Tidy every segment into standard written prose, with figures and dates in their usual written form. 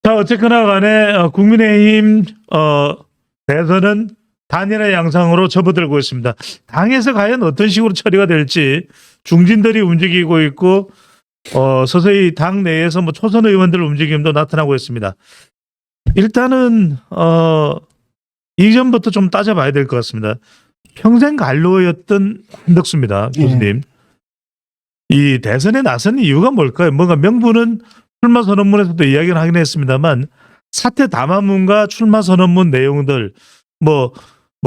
자, 어쨌거나 간에 국민의힘 대선은 단일화 양상으로 접어들고 있습니다. 당에서 과연 어떤 식으로 처리가 될지 중진들이 움직이고 있고 서서히 당 내에서 뭐 초선 의원들 움직임도 나타나고 있습니다. 일단은 이전부터 좀 따져봐야 될 것 같습니다. 평생 관료였던 한덕수입니다, 교수님. 이 대선에 나선 이유가 뭘까요? 뭔가 명분은 출마 선언문에서도 이야기를 하긴 했습니다만 사퇴 담화문과 출마 선언문 내용들 뭐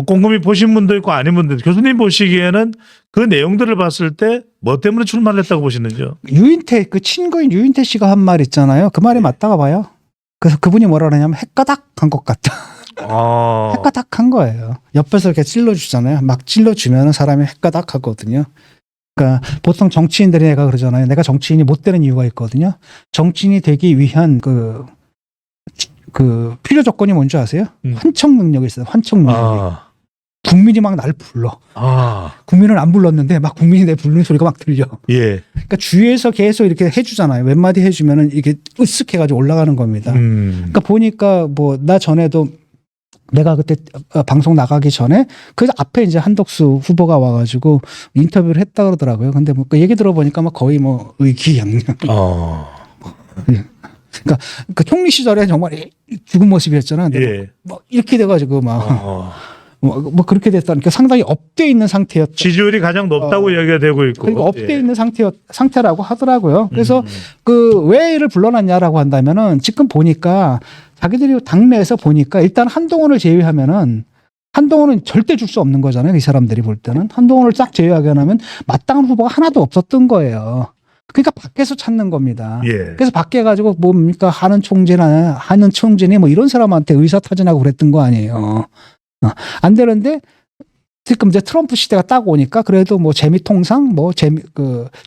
꼼꼼히 보신 분도 있고 아닌 분도 있고 교수님 보시기에는 그 내용들을 봤을 때 뭐 때문에 출마를 했다고 보시는지요? 유인태 그 친구인 유인태 씨가 한 말 있잖아요. 그 말이 맞다가 봐요. 그래서 그분이 뭐라 그러냐면 헷가닥한 것 같다. 헷가닥한 거예요. 옆에서 이렇게 찔러주잖아요. 막 찔러주면 사람이 헷가닥하거든요. 그러니까 보통 정치인들이 내가 그러잖아요. 내가 정치인이 못 되는 이유가 있거든요. 정치인이 되기 위한 그 필요 조건이 뭔지 아세요? 환청 능력이 있어요. 환청 능력이. 국민이 막 날 불러. 국민은 안 불렀는데 막 국민이 내 부르는 소리가 막 들려. 예. 그러니까 주위에서 계속 이렇게 해주잖아요. 몇 마디 해주면은 이게 으쓱해가지고 올라가는 겁니다. 그러니까 보니까 뭐 나 전에도 내가 그때 방송 나가기 전에 그 앞에 이제 한덕수 후보가 와가지고 인터뷰를 했다 그러더라고요. 근데 뭐 그 얘기 들어보니까 막 거의 뭐 의기양양. 그러니까 그 총리 시절에 정말 죽은 모습이었잖아. 예. 뭐 이렇게 돼가지고 막. 뭐 그렇게 됐다니까 상당히 업돼 있는 상태였다. 지지율이 가장 높다고 이야기가 되고 있고. 그러니까 업돼 있는 상태라고 하더라고요. 그래서 그 왜 이를 불러놨냐라고 한다면은 지금 보니까 자기들이 당내에서 보니까 일단 한동훈을 제외하면은 한동훈은 절대 줄 수 없는 거잖아요. 이 사람들이 볼 때는 한동훈을 싹 제외하게 하면 마땅한 후보가 하나도 없었던 거예요. 그러니까 밖에서 찾는 겁니다. 예. 그래서 밖에 가지고 뭡니까 하는 총재니 뭐 이런 사람한테 의사타진하고 그랬던 거 아니에요. 안 되는데 지금 이제 트럼프 시대가 딱 오니까 그래도 뭐 재미통상 뭐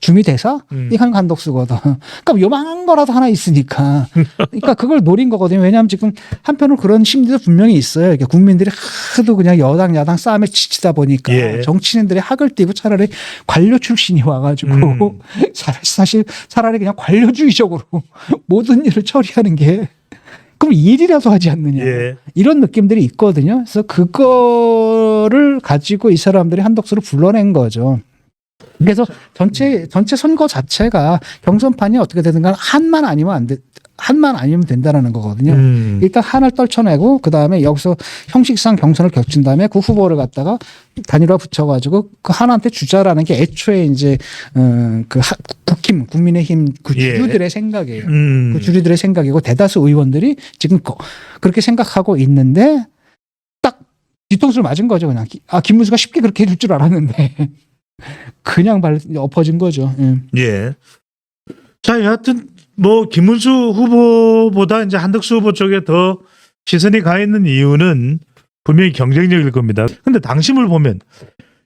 주미대사 이한 한덕수거든. 그러니까 요만한 거라도 하나 있으니까. 그러니까 그걸 노린 거거든요. 왜냐하면 지금 한편으로 그런 심리도 분명히 있어요. 이렇게 국민들이 하도 그냥 여당 야당 싸움에 지치다 보니까 예. 정치인들이 학을 띄고 차라리 관료 출신이 와가지고 사실 차라리 그냥 관료주의적으로 모든 일을 처리하는 게. 그럼 일이라도 하지 않느냐. 예. 이런 느낌들이 있거든요. 그래서 그거를 가지고 이 사람들이 한덕수를 불러낸 거죠. 그래서 전체 선거 자체가 경선판이 어떻게 되든가 한만 아니면 된다는 거거든요. 일단 한을 떨쳐내고 그 다음에 여기서 형식상 경선을 겹친 다음에 그 후보를 갖다가 단일화 붙여가지고 그 한한테 주자라는 게 애초에 이제 국민의힘 그 주류들의 생각이에요. 그 주류들의 생각이고 대다수 의원들이 지금 그렇게 생각하고 있는데 딱 뒤통수를 맞은 거죠. 그냥 김문수가 쉽게 그렇게 해줄 줄 알았는데 그냥 엎어진 거죠. 예. 자, 여하튼 뭐 김문수 후보보다 이제 한덕수 후보 쪽에 더 시선이 가 있는 이유는 분명히 경쟁력일 겁니다. 근데 당심을 보면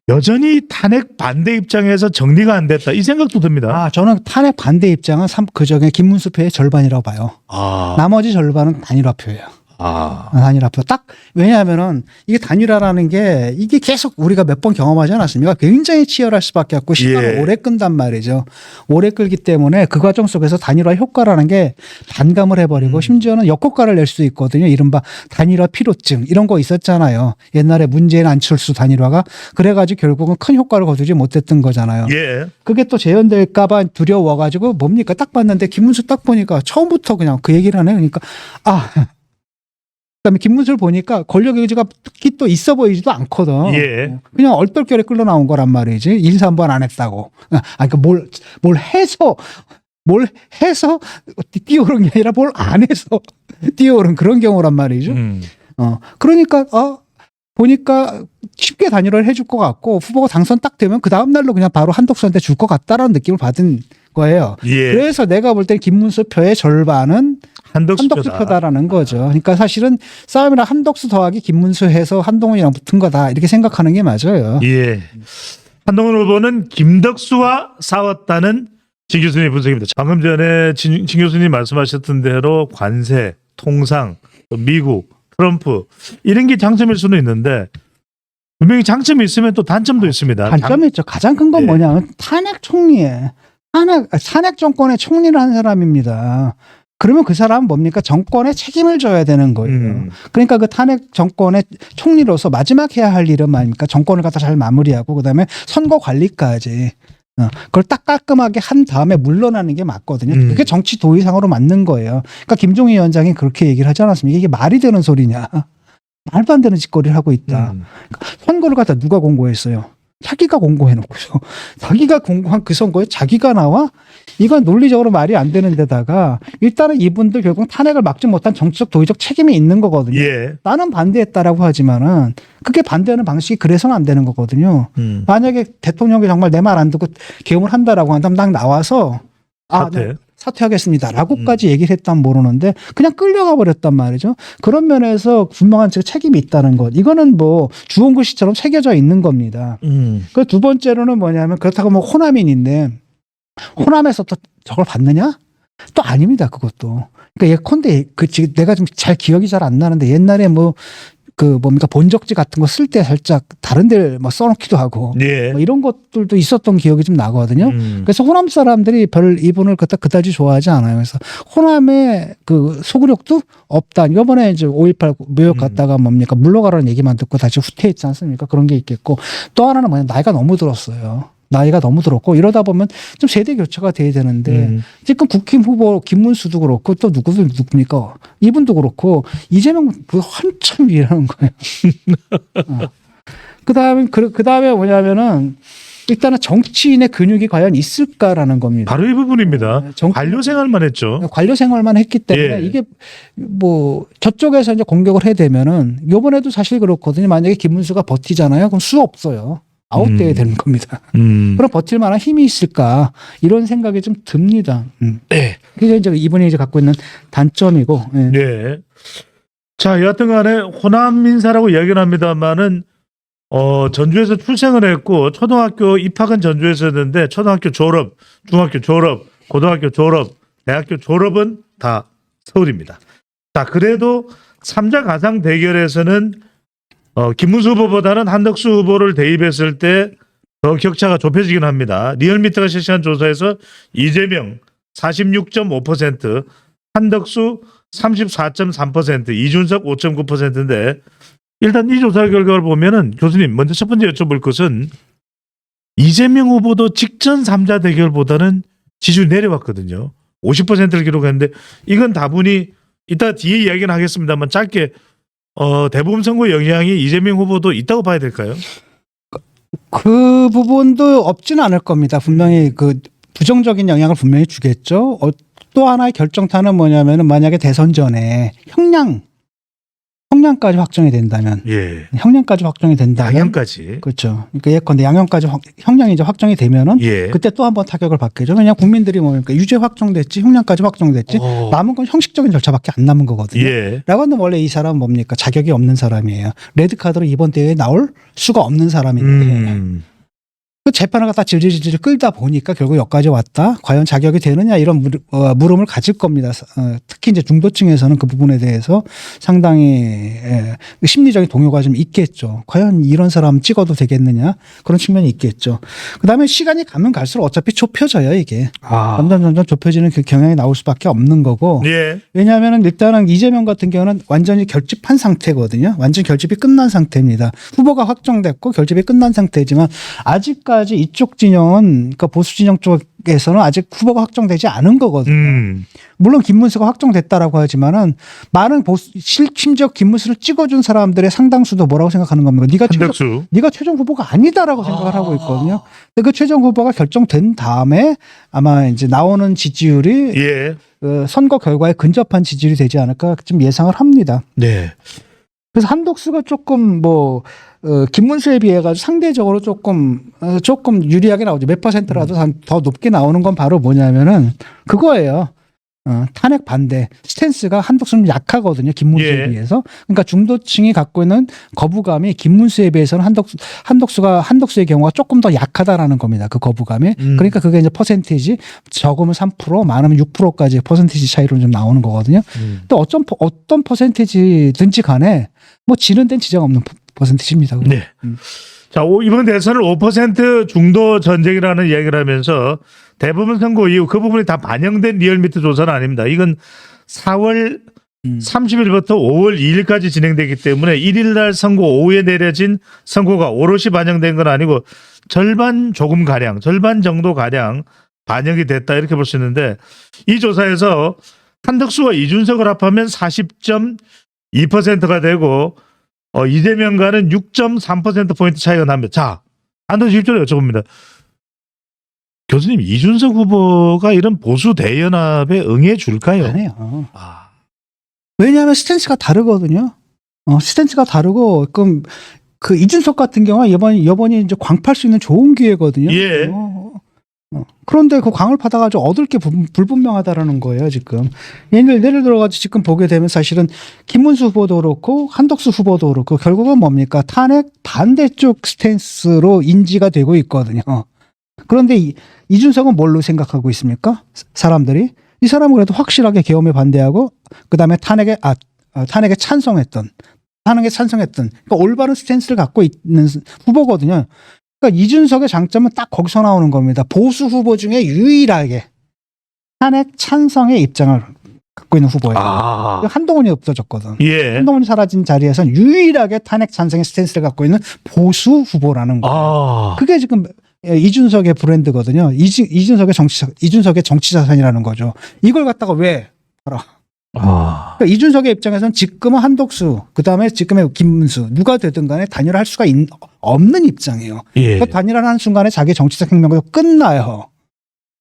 여전히 탄핵 반대 입장에서 정리가 안 됐다 이 생각도 듭니다. 저는 탄핵 반대 입장은 그중에 김문수 표의 절반이라고 봐요. 나머지 절반은 단일화표예요. 단일화표. 딱 왜냐하면은 이게 단일화라는 게 이게 계속 우리가 몇 번 경험하지 않았습니까? 굉장히 치열할 수밖에 없고 시간을 오래 끈단 말이죠. 오래 끌기 때문에 그 과정 속에서 단일화 효과라는 게 반감을 해버리고 심지어는 역효과를 낼 수 있거든요. 이른바 단일화 피로증 이런 거 있었잖아요. 옛날에 문재인 안철수 단일화가 그래가지고 결국은 큰 효과를 거두지 못했던 거잖아요. 예. 그게 또 재현될까봐 두려워가지고 뭡니까? 딱 봤는데 김문수 딱 보니까 처음부터 그냥 그 얘기를 하네. 그러니까 그다음에 김문수를 보니까 권력 의지가 특히 또 있어 보이지도 않거든. 예. 그냥 얼떨결에 끌려 나온 거란 말이지. 1, 3번 안 했다고. 그러니까 뭘 해서 뛰어오른 게 아니라 뭘 안 해서 뛰어오른 그런 경우란 말이죠. 그러니까 보니까 쉽게 단일화를 해줄 것 같고 후보가 당선 딱 되면 그 다음 날로 그냥 바로 한덕수한테 줄 것 같다라는 느낌을 받은 거예요. 예. 그래서 내가 볼 때 김문수 표의 절반은 한덕수 표다라는 거죠. 그러니까 사실은 싸움이랑 한덕수 더하기 김문수 해서 한동훈이랑 붙은 거다 이렇게 생각하는 게 맞아요. 예. 한동훈 후보는 김덕수와 싸웠다는 진 교수님 분석입니다. 방금 전에 진 교수님 말씀하셨던 대로 관세, 통상, 미국, 트럼프 이런 게 장점일 수는 있는데 분명히 장점이 있으면 또 단점도 있습니다. 단점이 있죠. 가장 큰 건 뭐냐면 탄핵 총리에 탄핵 정권의 총리를 한 사람입니다. 그러면 그 사람은 뭡니까? 정권에 책임을 져야 되는 거예요. 그러니까 그 탄핵 정권의 총리로서 마지막 해야 할 일은 말입니까? 정권을 갖다 잘 마무리하고 그다음에 선거 관리까지 그걸 딱 깔끔하게 한 다음에 물러나는 게 맞거든요. 그게 정치 도의상으로 맞는 거예요. 그러니까 김종인 위원장이 그렇게 얘기를 하지 않았습니까? 이게 말이 되는 소리냐. 말도 안 되는 짓거리를 하고 있다. 선거를 갖다 누가 공고했어요? 자기가 공고해놓고서 자기가 공고한 그 선거에 자기가 나와? 이건 논리적으로 말이 안 되는 데다가 일단은 이분들 결국 탄핵을 막지 못한 정치적 도의적 책임이 있는 거거든요. 예. 나는 반대했다라고 하지만은 그게 반대하는 방식이 그래서는 안 되는 거거든요. 만약에 대통령이 정말 내 말 안 듣고 계엄을 한다라고 한다면 딱 나와서 사퇴. 사퇴하겠습니다라고까지 얘기를 했다면 모르는데 그냥 끌려가 버렸단 말이죠. 그런 면에서 분명한 책임이 있다는 것. 이거는 뭐 주홍 글씨처럼 새겨져 있는 겁니다. 그 두 번째로는 뭐냐면 그렇다고 뭐 호남인인데 호남에서 또 저걸 받느냐? 또 아닙니다. 그것도. 그러니까 예컨대 지금 내가 좀 잘 기억이 잘 안 나는데 옛날에 뭐 그 뭡니까 본적지 같은 거 쓸 때 살짝 다른 데 뭐 써놓기도 하고 예. 뭐 이런 것들도 있었던 기억이 좀 나거든요. 그래서 호남 사람들이 별 이분을 그다지 좋아하지 않아요. 그래서 호남의 그 소구력도 없다. 이번에 이제 5.18 묘역 갔다가 뭡니까 물러가라는 얘기만 듣고 다시 후퇴했지 않습니까? 그런 게 있겠고 또 하나는 뭐냐 나이가 너무 들었어요. 나이가 너무 들었고 이러다 보면 좀 세대 교체가 돼야 되는데 지금 국힘 후보 김문수도 그렇고 또 누굽니까 이분도 그렇고 이재명 그 한참 위라는 거예요. 그다음에 뭐냐면은 일단은 정치인의 근육이 과연 있을까라는 겁니다. 바로 이 부분입니다. 관료 생활만 했죠. 관료 생활만 했기 때문에 예. 이게 뭐 저쪽에서 이제 공격을 해대면은 요번에도 사실 그렇거든요. 만약에 김문수가 버티잖아요. 그럼 수 없어요. 아웃돼야 되는 겁니다. 그럼 버틸 만한 힘이 있을까 이런 생각이 좀 듭니다. 네. 그게 이제 이분이 이제 갖고 있는 단점이고. 예. 네. 자, 여하튼간에 호남 인사라고 이야기를 합니다만은 전주에서 출생을 했고 초등학교 입학은 전주에서 했는데 초등학교 졸업, 중학교 졸업, 고등학교 졸업, 대학교 졸업은 다 서울입니다. 자, 그래도 3자 가상 대결에서는 김문수 후보보다는 한덕수 후보를 대입했을 때 더 격차가 좁혀지긴 합니다. 리얼미터가 실시한 조사에서 이재명 46.5%, 한덕수 34.3%, 이준석 5.9%인데 일단 이 조사 결과를 보면은 교수님 먼저 첫 번째 여쭤볼 것은 이재명 후보도 직전 3자 대결보다는 지지율 내려왔거든요. 50%를 기록했는데 이건 다분히 이따 뒤에 이야기는 하겠습니다만 짧게 대부분 선거 영향이 이재명 후보도 있다고 봐야 될까요? 그 부분도 없지는 않을 겁니다. 분명히 그 부정적인 영향을 분명히 주겠죠. 또 하나의 결정타는 뭐냐면은 만약에 대선 전에 형량까지 확정이 된다면, 예. 형량까지 확정이 된다면, 양형까지. 그렇죠. 그러니까 예컨대 양형까지 형량이 이제 확정이 되면은 예. 그때 또 한 번 타격을 받겠죠. 왜냐 국민들이 뭡니까 유죄 확정됐지, 형량까지 확정됐지, 남은 건 형식적인 절차밖에 안 남은 거거든요. 예. 라고 하면 원래 이 사람은 뭡니까 자격이 없는 사람이에요. 레드 카드로 이번 대회에 나올 수가 없는 사람인데. 그 재판을 갖다 질질 끌다 보니까 결국 여기까지 왔다. 과연 자격이 되느냐 이런 물음을 가질 겁니다. 특히 이제 중도층에서는 그 부분에 대해서 상당히 심리적인 동요가 좀 있겠죠. 과연 이런 사람 찍어도 되겠느냐 그런 측면이 있겠죠. 그다음에 시간이 가면 갈수록 어차피 좁혀져요 이게. 점점 좁혀지는 그 경향이 나올 수밖에 없는 거고. 예. 왜냐하면 일단은 이재명 같은 경우는 완전히 결집한 상태거든요. 완전 결집이 끝난 상태입니다. 후보가 확정됐고 결집이 끝난 상태지만 아직까지 이쪽 진영은 그러니까 보수 진영 쪽에서는 아직 후보가 확정되지 않은 거거든요. 물론 김문수가 확정됐다라고 하지만은 많은 심지어 김문수를 찍어준 사람들의 상당수도 뭐라고 생각하는 겁니까? 네가 최종 후보가 아니다라고 생각을 하고 있거든요. 근데 그 최종 후보가 결정된 다음에 아마 이제 나오는 지지율이 예. 선거 결과에 근접한 지지율이 되지 않을까 좀 예상을 합니다. 네. 그래서 한덕수가 조금 김문수에 비해 가지고 상대적으로 조금 유리하게 나오죠. 몇 퍼센트라도 더 높게 나오는 건 바로 뭐냐면은 그거예요. 탄핵 반대 스탠스가 한덕수는 약하거든요. 김문수에 예. 비해서. 그러니까 중도층이 갖고 있는 거부감이 김문수에 비해서는 한덕수의 경우가 조금 더 약하다라는 겁니다. 그 거부감이. 그러니까 그게 이제 퍼센테이지 적으면 3%, 많으면 6%까지 퍼센테이지 차이로 좀 나오는 거거든요. 또 어떤 퍼센테이지든지 간에 뭐 지는 데는 지장 없는 퍼센테이지입니다. 네. 자, 이번 대선을 5% 중도 전쟁이라는 이야기를 하면서 대부분 선거 이후 그 부분이 다 반영된 리얼미터 조사는 아닙니다. 이건 4월 30일부터 5월 2일까지 진행되기 때문에 1일 날 선거 오후에 내려진 선거가 오롯이 반영된 건 아니고 절반 조금 가량, 절반 정도 가량 반영이 됐다 이렇게 볼 수 있는데 이 조사에서 한덕수와 이준석을 합하면 40.2%가 되고 이재명과는 6.3%포인트 차이가 납니다. 자, 한덕수 입장을 여쭤봅니다. 교수님, 이준석 후보가 이런 보수 대연합에 응해 줄까요? 아니에요. 왜냐하면 스탠스가 다르거든요. 스탠스가 다르고 그럼 그 이준석 같은 경우는 이번이 이제 광팔 수 있는 좋은 기회거든요. 예. 그런데 그 광을 받아가지고 얻을 게 불분명하다라는 거예요, 지금. 예를 들어가지고 지금 보게 되면 사실은 김문수 후보도 그렇고 한덕수 후보도 그렇고 결국은 뭡니까? 탄핵 반대쪽 스탠스로 인지가 되고 있거든요. 그런데 이준석은 뭘로 생각하고 있습니까? 사람들이. 이 사람은 그래도 확실하게 계엄에 반대하고 그다음에 탄핵에 찬성했던 그러니까 올바른 스탠스를 갖고 있는 후보거든요. 그러니까 이준석의 장점은 딱 거기서 나오는 겁니다. 보수 후보 중에 유일하게 탄핵 찬성의 입장을 갖고 있는 후보예요. 한동훈이 없어졌거든. 예. 한동훈이 사라진 자리에서는 유일하게 탄핵 찬성의 스탠스를 갖고 있는 보수 후보라는 거예요. 그게 지금 이준석의 브랜드거든요. 이준석의 정치 자산이라는 거죠. 이걸 갖다가 왜 팔아? 그러니까 이준석의 입장에서는 지금은 한덕수, 그 다음에 지금의 김문수 누가 되든 간에 단일화할 수가 없는 입장이에요. 예. 그 단일화하는 순간에 자기 정치적 생명도 끝나요.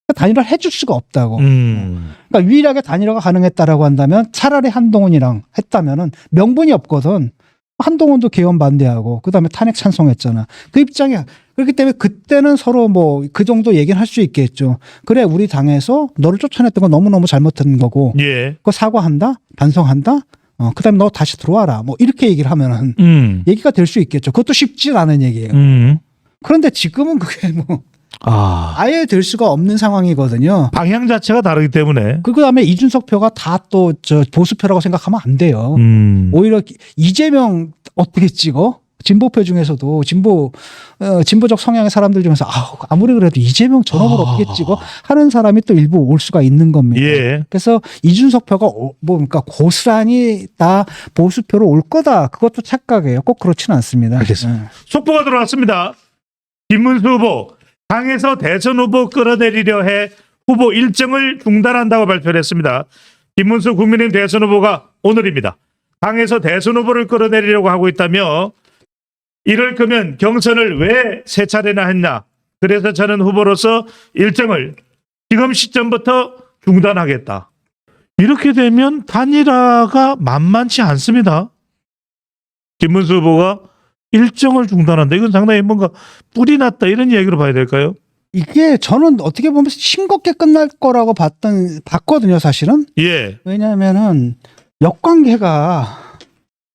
그러니까 단일화를 해줄 수가 없다고. 그러니까 유일하게 단일화가 가능했다라고 한다면 차라리 한동훈이랑 했다면은 명분이 없거든. 한동훈도 계엄 반대하고 그다음에 탄핵 찬성했잖아. 그 입장이야. 그렇기 때문에 그때는 서로 뭐 그 정도 얘기는 할 수 있겠죠. 그래 우리 당에서 너를 쫓아냈던 건 너무너무 잘못한 거고 예. 그거 사과한다? 반성한다? 그다음에 너 다시 들어와라. 뭐 이렇게 얘기를 하면은 얘기가 될 수 있겠죠. 그것도 쉽지 않은 얘기예요. 그런데 지금은 그게 뭐 아예 될 수가 없는 상황이거든요. 방향 자체가 다르기 때문에. 그다음에 이준석 표가 다 또 저 보수표라고 생각하면 안 돼요. 오히려 이재명 어떻게 찍어? 진보표 중에서도 진보적 성향의 사람들 중에서 아무리 그래도 이재명 저놈을 어떻게 찍어 하는 사람이 또 일부 올 수가 있는 겁니다. 예. 그래서 이준석 표가 그러니까 고스란히 다 보수표로 올 거다. 그것도 착각이에요. 꼭 그렇지는 않습니다. 알겠습니다. 속보가 들어왔습니다. 김문수 후보 당에서 대선 후보 끌어내리려 해 후보 일정을 중단한다고 발표를 했습니다. 김문수 국민의힘 대선 후보가 오늘입니다. 당에서 대선 후보를 끌어내리려고 하고 있다며 이럴 거면 경선을 왜 세 차례나 했나. 그래서 저는 후보로서 일정을 지금 시점부터 중단하겠다. 이렇게 되면 단일화가 만만치 않습니다. 김문수 후보가 일정을 중단한다. 이건 상당히 뭔가 뿔이 났다 이런 이야기로 봐야 될까요? 이게 저는 어떻게 보면 싱겁게 끝날 거라고 봤거든요, 사실은. 예. 왜냐하면은 역관계가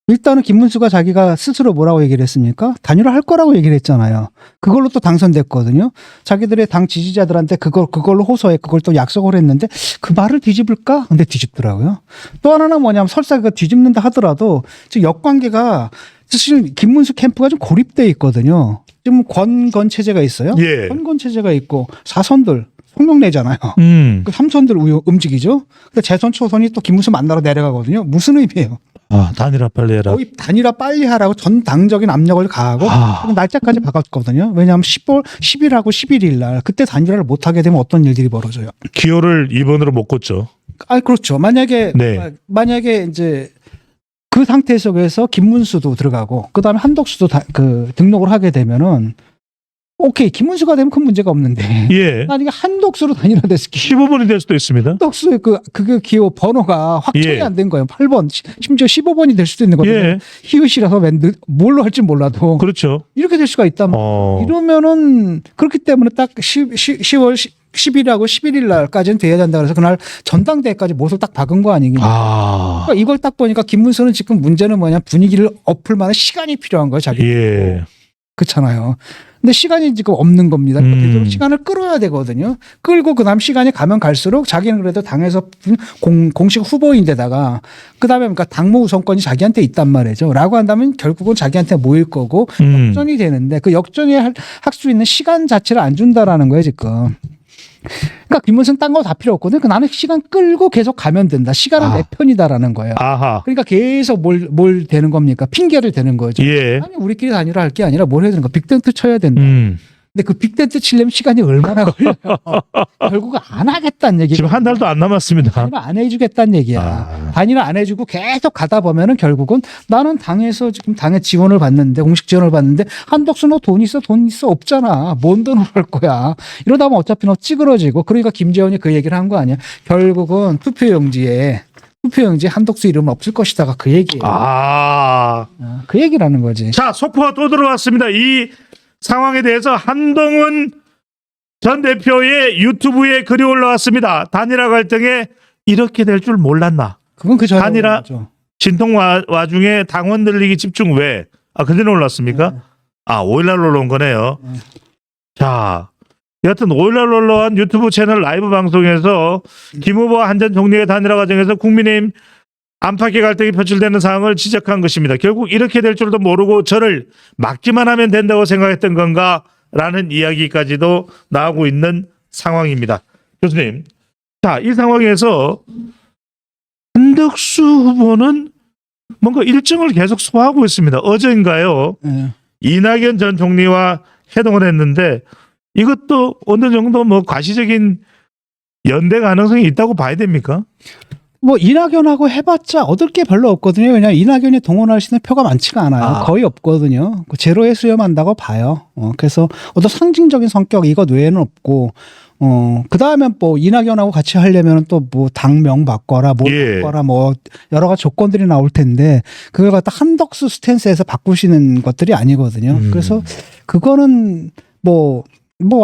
일단은 김문수가 자기가 스스로 뭐라고 얘기를 했습니까? 단일화 할 거라고 얘기를 했잖아요. 그걸로 또 당선됐거든요. 자기들의 당 지지자들한테 그걸로 호소해 그걸 또 약속을 했는데 그 말을 뒤집을까? 근데 뒤집더라고요. 또 하나는 뭐냐면 설사 그 뒤집는다 하더라도 지금 역관계가 사실 김문수 캠프가 좀 고립돼 있거든요. 지금 권건 체제가 있어요. 예. 권건 체제가 있고 사선들 성명내잖아요. 그 삼선들 움직이죠. 근데 재선 초선이 또 김문수 만나러 내려가거든요. 무슨 의미예요? 단일화 빨리 해라. 거의 단일화 빨리 하라고 전 당적인 압력을 가하고 날짜까지 바꿨거든요. 왜냐하면 10일하고 11일 날 그때 단일화를 못 하게 되면 어떤 일들이 벌어져요. 기호를 2번으로 못 꽂죠. 그렇죠. 만약에 이제 그 상태 속에서 김문수도 들어가고 그다음에 한덕수도 등록을 하게 되면은 오케이 김문수가 되면 큰 문제가 없는데 예. 만약에 한덕수로 단일화됐을 15번이 될 수도 있습니다. 한덕수의 그 기호 번호가 확정이 안 된 거예요. 8번 심지어 15번이 될 수도 있는 거거든요. 예. 히읗이라서 뭘로 할지 몰라도 그렇죠. 이렇게 될 수가 있단 말이에요. 이러면은 그렇기 때문에 딱 10월 10일하고 11일 날까지는 돼야 된다 그래서 그날 전당대회까지 못을 딱 박은 거 아니겠습니까? 그러니까 이걸 딱 보니까 김문수는 지금 문제는 뭐냐 분위기를 엎을 만한 시간이 필요한 거예요. 자기. 예. 그렇잖아요. 근데 시간이 지금 없는 겁니다. 계속 시간을 끌어야 되거든요. 끌고 그다음 시간이 가면 갈수록 자기는 그래도 당에서 공식 후보인데다가 그다음에 그러니까 당무 우선권이 자기한테 있단 말이죠. 라고 한다면 결국은 자기한테 모일 거고 역전이 되는데 그 역전이 할 수 있는 시간 자체를 안 준다라는 거예요 지금. 그러니까 김문수는 딴 거 다 필요 없거든. 그러니까 나는 시간 끌고 계속 가면 된다. 시간은 아. 내 편이다라는 거예요. 아하. 그러니까 계속 뭘 되는 겁니까? 핑계를 대는 거죠. 예. 아니 우리끼리 다니라 할 게 아니라 뭘 해야 되는 거? 빅텐트 쳐야 된다. 근데 그 빅텐트 치려면 시간이 얼마나 걸려요? 결국은 안 하겠다는 얘기. 지금 한 달도 안 남았습니다. 단일화 안 해주겠다는 얘기야. 아. 단일화 안 해주고 계속 가다 보면은 결국은 나는 당에서 지금 당의 지원을 받는데 공식 지원을 받는데 한덕수 너 돈 있어 없잖아. 뭔 돈으로 할 거야. 이러다 보면 어차피 너 찌그러지고 그러니까 김재원이 그 얘기를 한 거 아니야. 결국은 투표용지에 한덕수 이름은 없을 것이다가 그 얘기예요. 그 얘기라는 거지. 자, 속보가 또 들어왔습니다. 이 상황에 대해서 한동훈 전 대표의 유튜브에 글이 올라왔습니다. 단일화 갈등에 이렇게 될 줄 몰랐나. 그건 그 전에 단일화 올라왔죠. 진통 와중에 당원 늘리기 집중 왜? 그전에 올랐습니까? 네. 5일날 올라온 거네요. 네. 자, 여하튼 5일날 올라온 유튜브 채널 라이브 방송에서 김 후보와 한 전 총리의 단일화 과정에서 국민의힘 안팎의 갈등이 표출되는 상황을 지적한 것입니다. 결국 이렇게 될 줄도 모르고 저를 막기만 하면 된다고 생각했던 건가? 라는 이야기까지도 나오고 있는 상황입니다. 교수님, 자, 이 상황에서 한덕수 후보는 뭔가 일정을 계속 소화하고 있습니다. 어제인가요? 네. 이낙연 전 총리와 회동을 했는데 이것도 어느 정도 뭐 과시적인 연대 가능성이 있다고 봐야 됩니까? 뭐 이낙연하고 해봤자 얻을 게 별로 없거든요. 왜냐하면 이낙연이 동원할 수 있는 표가 많지가 않아요. 거의 없거든요. 제로에 수렴한다고 봐요. 그래서 어떤 상징적인 성격 이것 외에는 없고 그 다음에 뭐 이낙연하고 같이 하려면 또 뭐 당명 바꿔라, 뭐 바꿔라, 뭐 여러 가지 조건들이 나올 텐데 그걸 갖다 한덕수 스탠스에서 바꾸시는 것들이 아니거든요. 그래서 그거는 뭐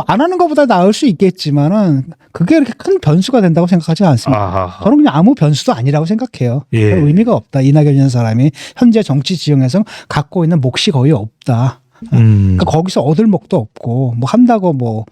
안 하는 것보다 나을 수 있겠지만은 그게 이렇게 큰 변수가 된다고 생각하지 않습니다. 저는 그냥 아무 변수도 아니라고 생각해요. 예. 별 의미가 없다. 이낙연이라는 사람이 현재 정치 지형에서 갖고 있는 몫이 거의 없다. 그러니까 거기서 얻을 목도 없고 뭐 한다고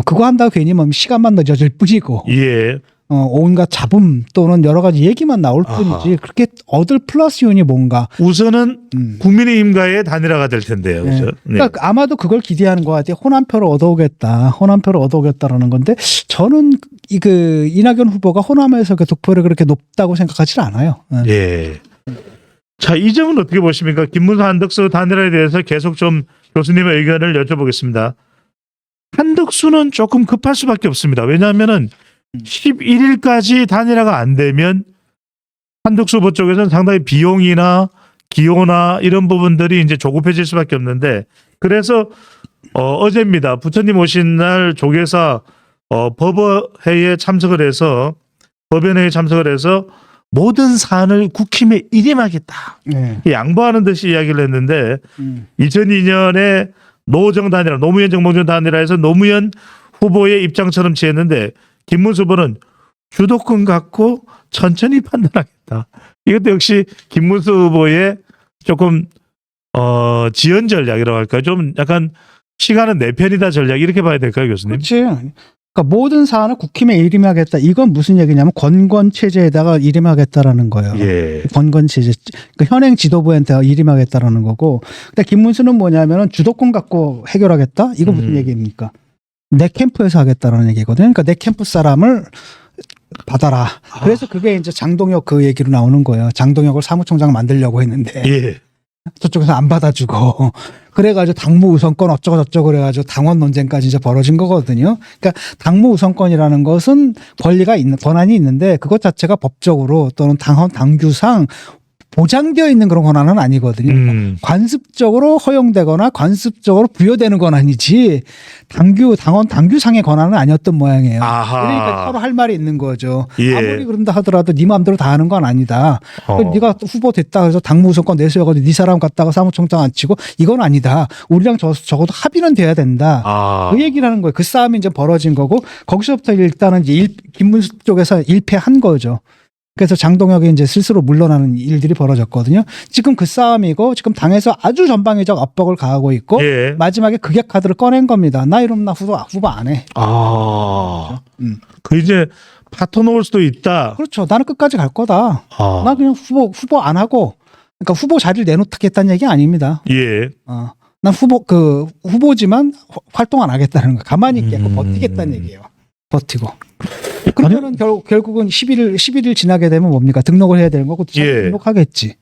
그거 한다고 괜히 뭐 시간만 늦어질 뿐이고 예. 온갖 잡음 또는 여러 가지 얘기만 나올 뿐이지 그렇게 얻을 플러스 요인이 뭔가 우선은 국민의힘과의 단일화가 될 텐데요. 그렇죠? 네. 그러니까 아마도 그걸 기대하는 것 같아요. 호남표를 얻어오겠다라는 건데 저는 그 이낙연 후보가 호남에서 그 득표를 그렇게 높다고 생각하지는 않아요. 예. 자, 이 점은 어떻게 보십니까? 김문수 한덕수 단일화에 대해서 계속 좀 교수님의 의견을 여쭤보겠습니다. 한덕수는 조금 급할 수밖에 없습니다. 왜냐하면은 11일까지 단일화가 안 되면 한덕수 후보 쪽에서는 상당히 비용이나 기호나 이런 부분들이 이제 조급해질 수밖에 없는데 그래서 어제입니다. 부처님 오신 날 조계사 법회에 참석을 해서 법연회에 참석을 해서 모든 사안을 국힘에 일임하겠다. 네. 양보하는 듯이 이야기를 했는데 2002년에 노정 단일화, 노무현 정몽준 단일화에서 노무현 후보의 입장처럼 취했는데 김문수 후보는 주도권 갖고 천천히 판단하겠다. 이것도 역시 김문수 후보의 조금 지연 전략이라고 할까요? 좀 약간 시간은 내 편이다 전략 이렇게 봐야 될까요, 교수님? 그렇지. 그러니까 모든 사안을 국힘에 일임하겠다. 이건 무슨 얘기냐면 권건 체제에다가 일임하겠다라는 거예요. 예. 권건 체제. 그러니까 현행 지도부한테 일임하겠다라는 거고. 근데 김문수는 뭐냐면은 주도권 갖고 해결하겠다. 이거 무슨 얘기입니까? 내 캠프에서 하겠다라는 얘기거든요. 그러니까 내 캠프 사람을 받아라. 그래서 그게 이제 장동혁 그 얘기로 나오는 거예요. 장동혁을 사무총장 만들려고 했는데 예. 저쪽에서 안 받아주고 그래가지고 당무 우선권 어쩌고 저쩌고 그래가지고 당원 논쟁까지 이제 벌어진 거거든요. 그러니까 당무 우선권이라는 것은 권한이 있는데 그것 자체가 법적으로 또는 당규상 보장되어 있는 그런 권한은 아니거든요. 관습적으로 허용되거나 관습적으로 부여되는 권한이지 당규상의 권한은 아니었던 모양이에요. 그러니까 서로 할 말이 있는 거죠. 예. 아무리 그런다 하더라도 네 마음대로 다 하는 건 아니다. 네가 후보 됐다 그래서 당무우선권 내세워가지고 네 사람 갖다가 사무총장 앉히고 이건 아니다. 우리랑 적어도 합의는 돼야 된다. 그 얘기를 하는 거예요. 그 싸움이 이제 벌어진 거고 거기서부터 일단은 이제 김문수 쪽에서 일패한 거죠. 그래서 장동혁이 이제 스스로 물러나는 일들이 벌어졌거든요. 지금 그 싸움이고 지금 당에서 아주 전방위적 압박을 가하고 있고 예. 마지막에 극약 카드를 꺼낸 겁니다. 나 이러면 나 후보 안 해. 그 이제 파토 놓을 수도 있다. 그렇죠. 나는 끝까지 갈 거다. 나 그냥 후보 안 하고 그러니까 후보 자리를 내놓겠다는 얘기 아닙니다. 예. 난 후보지만 활동 안 하겠다는 거. 가만히 있게 버티겠다는 얘기예요. 버티고. 그러면은 결국은 11일 지나게 되면 뭡니까? 등록을 해야 되는 거고 예. 등록하겠지.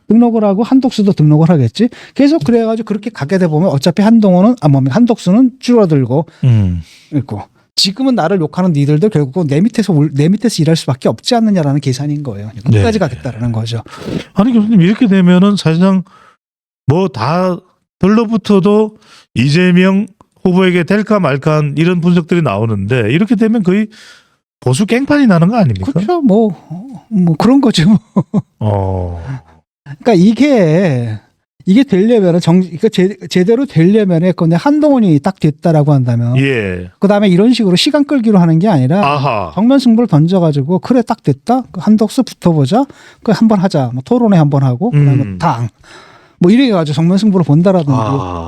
등록을 하고 한독수도 등록을 하겠지. 계속 그래가지고 그렇게 가게 돼 보면 어차피 한독수는 줄어들고 있고. 지금은 나를 욕하는 니들도 결국은 내 밑에서 일할 수밖에 없지 않느냐라는 계산인 거예요. 끝까지 가겠다라는 거죠. 아니 교수님 이렇게 되면은 사실상 뭐 다 들러붙어도 이재명 후보에게 될까 말까 이런 분석들이 나오는데 이렇게 되면 거의 보수 깽판이 나는 거 아닙니까? 그렇죠. 뭐 그런 거죠. 그러니까 이게 되려면 그러니까 제대로 되려면 근데 한동훈이 딱 됐다라고 한다면 예. 그다음에 이런 식으로 시간 끌기로 하는 게 아니라 아하. 정면 승부를 던져가지고 그래 딱 됐다 그 한덕수 붙어보자 그 한번 하자 뭐 토론회 한번 하고 그다음에 당 뭐 이렇게 가지고 정면 승부를 본다라든지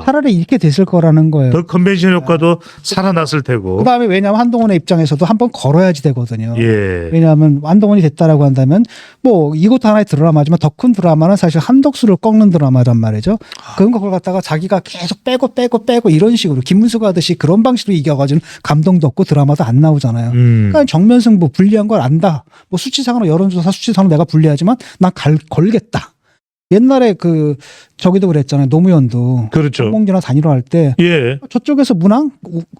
차라리 이렇게 됐을 거라는 거예요. 더 컨벤션 효과도 살아났을 테고. 그다음에 왜냐하면 한동훈의 입장에서도 한번 걸어야지 되거든요. 예. 왜냐하면 한동훈이 됐다라고 한다면 뭐 이것도 하나의 드라마지만 더 큰 드라마는 사실 한덕수를 꺾는 드라마란 말이죠. 그걸 갖다가 자기가 계속 빼고 이런 식으로 김문수가 하듯이 그런 방식으로 이겨가지고 감동도 없고 드라마도 안 나오잖아요. 그러니까 정면 승부 불리한 걸 안다. 뭐 수치상으로 여론조사 수치상으로 내가 불리하지만 난 걸겠다. 옛날에 저기도 그랬잖아요. 노무현도. 그렇죠. 공공지나 단일화할 때 예. 저쪽에서 문항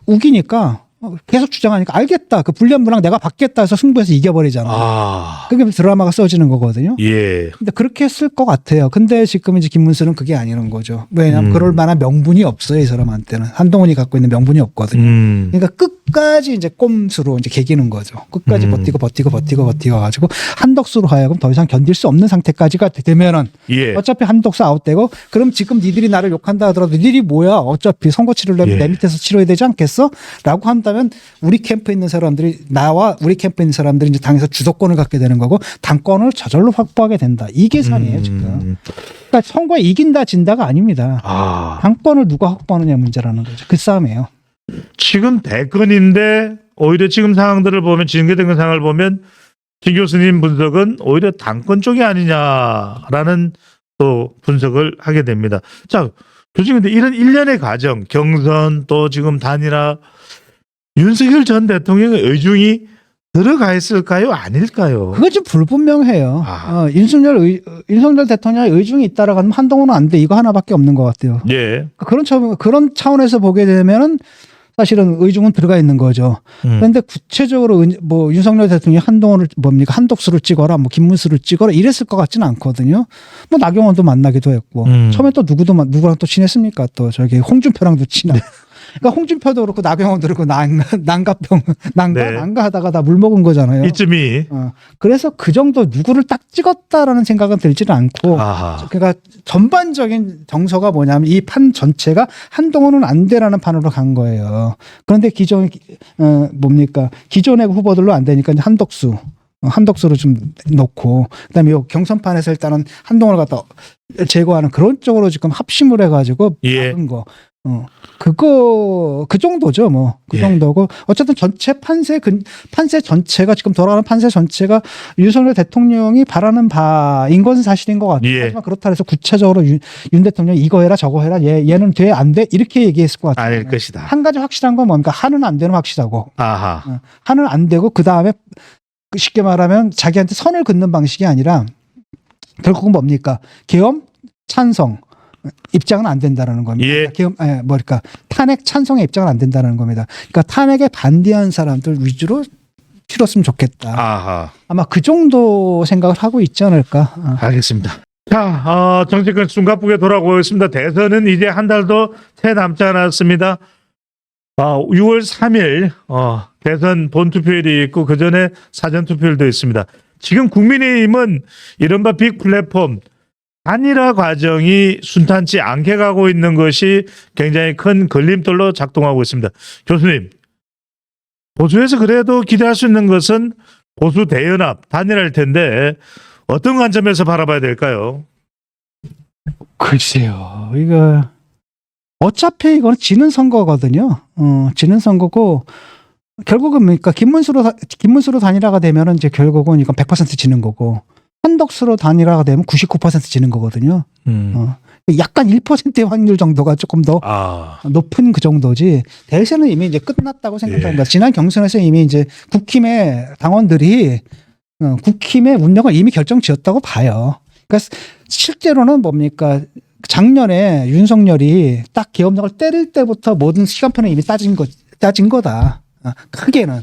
우기니까 계속 주장하니까 알겠다. 그 불리한 문항 내가 받겠다 해서 승부해서 이겨버리잖아요. 그게 드라마가 써지는 거거든요. 예. 근데 그렇게 했을 것 같아요. 근데 지금 이제 김문수는 그게 아니라는 거죠. 왜냐하면 그럴 만한 명분이 없어요. 이 사람한테는. 한동훈이 갖고 있는 명분이 없거든요. 그러니까 끝까지 이제 꼼수로 이제 개기는 거죠. 끝까지 버티고 가지고 한덕수로 하여금 더 이상 견딜 수 없는 상태까지가 되면은 예. 어차피 한덕수 아웃되고 그럼 지금 니들이 나를 욕한다 하더라도 니들이 뭐야? 어차피 선거 치르려면 예. 내 밑에서 치러야 되지 않겠어? 라고 한다면 우리 캠프에 있는 사람들이 나와 우리 캠프에 있는 사람들이 이제 당에서 주도권을 갖게 되는 거고 당권을 저절로 확보하게 된다. 이 계산이에요 지금. 그러니까 선거에 이긴다 진다가 아닙니다. 당권을 누가 확보하느냐 문제라는 거죠. 그 싸움이에요. 지금 대권인데 오히려 지금 상황들을 보면 진행된 상황을 보면 진 교수님 분석은 오히려 당권 쪽이 아니냐라는 또 분석을 하게 됩니다. 자, 교수님 근데 이런 일련의 과정, 경선 또 지금 단일화 윤석열 전 대통령의 의중이 들어가 있을까요? 아닐까요? 그건 좀 불분명해요. 윤석열 대통령의 의중이 있다라고 하면 한동훈은 안 돼. 이거 하나밖에 없는 것 같아요. 예. 그런 차원에서 보게 되면은 사실은 의중은 들어가 있는 거죠. 그런데 구체적으로 뭐 윤석열 대통령이 한동훈을 한덕수를 찍어라, 뭐 김문수를 찍어라 이랬을 것 같지는 않거든요. 뭐 나경원도 만나기도 했고 처음에 또 누구랑 또 친했습니까? 또 저기 홍준표랑도 친하고. 그러니까 홍준표도 그렇고 나경원도 그렇고 난가 하다가 다 물 먹은 거잖아요. 이쯤이. 그래서 그 정도 누구를 딱 찍었다라는 생각은 들지는 않고 그러니까 전반적인 정서가 뭐냐면 이 판 전체가 한동훈은 안 돼라는 판으로 간 거예요. 그런데 기존의 후보들로 안 되니까 이제 한덕수로 좀 놓고 그다음에 요 경선판에서 일단은 한동훈을 갖다 제거하는 그런 쪽으로 지금 합심을 해가지고 막은 거. 그 정도죠, 뭐. 그 정도고. 어쨌든 전체 판세 전체가 지금 돌아가는 판세 전체가 윤석열 대통령이 바라는 바인 것은 사실인 것 같아요. 하지만 그렇다 해서 구체적으로 윤 대통령이 이거 해라 저거 해라 얘는 돼 안 돼 이렇게 얘기했을 것 같아요. 아닐 것이다. 한 가지 확실한 건 뭡니까? 한은 안 되는 확실하고. 한은 안 되고 그 다음에 쉽게 말하면 자기한테 선을 긋는 방식이 아니라 결국은 뭡니까? 계엄, 찬성. 입장은 안 된다라는 겁니다. 그러니까 탄핵 찬성의 입장은 안 된다는 겁니다. 그러니까 탄핵에 반대한 사람들 위주로 치렀으면 좋겠다. 아마 그 정도 생각을 하고 있지 않을까. 알겠습니다. 자, 정치권 숨가쁘게 돌아오고 있습니다. 대선은 이제 한 달도 채 남지 않았습니다. 6월 3일 대선 본투표일이 있고 그 전에 사전투표일도 있습니다. 지금 국민의힘은 이른바 빅 플랫폼 단일화 과정이 순탄치 않게 가고 있는 것이 굉장히 큰 걸림돌로 작동하고 있습니다. 교수님, 보수에서 그래도 기대할 수 있는 것은 보수 대연합, 단일화일 텐데 어떤 관점에서 바라봐야 될까요? 글쎄요. 어차피 이거는 지는 선거거든요. 지는 선거고 결국은 그러니까 김문수로 단일화가 되면은 이제 결국은 이건 100% 지는 거고 한덕수로 단일화가 되면 99% 지는 거거든요. 약간 1%의 확률 정도가 조금 더 아, 높은 그 정도지. 대세는 이미 이제 끝났다고 생각합니다. 지난 경선에서 이미 이제 국힘의 당원들이 국힘의 운명을 이미 결정지었다고 봐요. 그러니까 실제로는 뭡니까? 작년에 윤석열이 딱 계엄령을 때릴 때부터 모든 시간표는 이미 따진 거다. 크게는.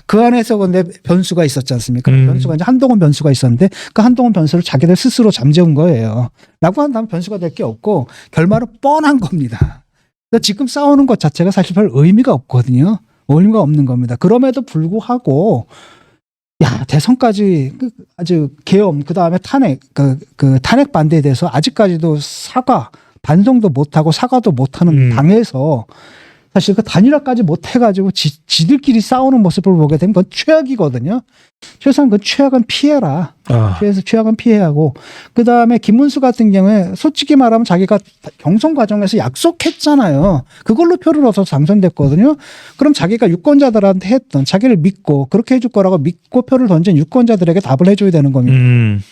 그 안에서 근데 변수가 있었지 않습니까? 변수가 이제 한동훈 변수가 있었는데 그 한동훈 변수를 자기들 스스로 잠재운 거예요. 라고 한다면 변수가 될 게 없고 결말은 뻔한 겁니다. 그래서 지금 싸우는 것 자체가 사실 별 의미가 없거든요. 의미가 없는 겁니다. 그럼에도 불구하고 야, 대선까지 아주 계엄, 그 다음에 탄핵, 그 탄핵 반대에 대해서 아직까지도 반성도 못하고 사과도 못하는 당에서 사실 그 단일화까지 못해가지고 지들끼리 싸우는 모습을 보게 되면 그건 최악이거든요. 최소한 그 최악은 피해라. 그래서 최악은 피해하고 그 다음에 김문수 같은 경우에 솔직히 말하면 자기가 경선 과정에서 약속했잖아요. 그걸로 표를 얻어서 당선됐거든요. 그럼 자기가 유권자들한테 했던 자기를 믿고 그렇게 해줄 거라고 믿고 표를 던진 유권자들에게 답을 해줘야 되는 겁니다.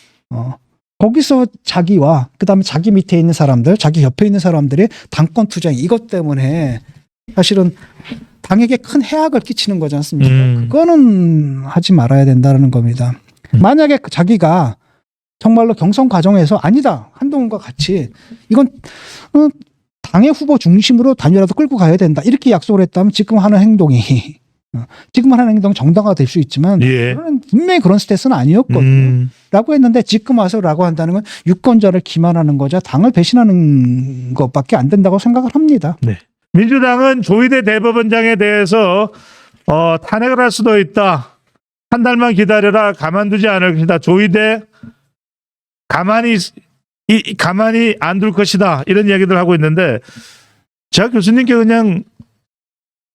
거기서 자기와 그 다음에 자기 밑에 있는 사람들, 자기 옆에 있는 사람들이 당권 투쟁 이것 때문에 사실은 당에게 큰 해악을 끼치는 거지 않습니까? 그거는 하지 말아야 된다는 겁니다. 만약에 자기가 정말로 경선 과정에서 아니다. 한동훈과 같이 이건 당의 후보 중심으로 단일화도 끌고 가야 된다. 이렇게 약속을 했다면 지금 하는 행동이 정당화될 수 있지만 분명히 그런 스탠스는 아니었거든요. 라고 했는데 지금 와서 라고 한다는 건 유권자를 기만하는 거자 당을 배신하는 것밖에 안 된다고 생각을 합니다. 네. 민주당은 조희대 대법원장에 대해서 탄핵을 할 수도 있다. 한 달만 기다려라. 가만두지 않을 것이다. 조희대 가만히 안 둘 것이다. 이런 이야기들 하고 있는데 제가 교수님께 그냥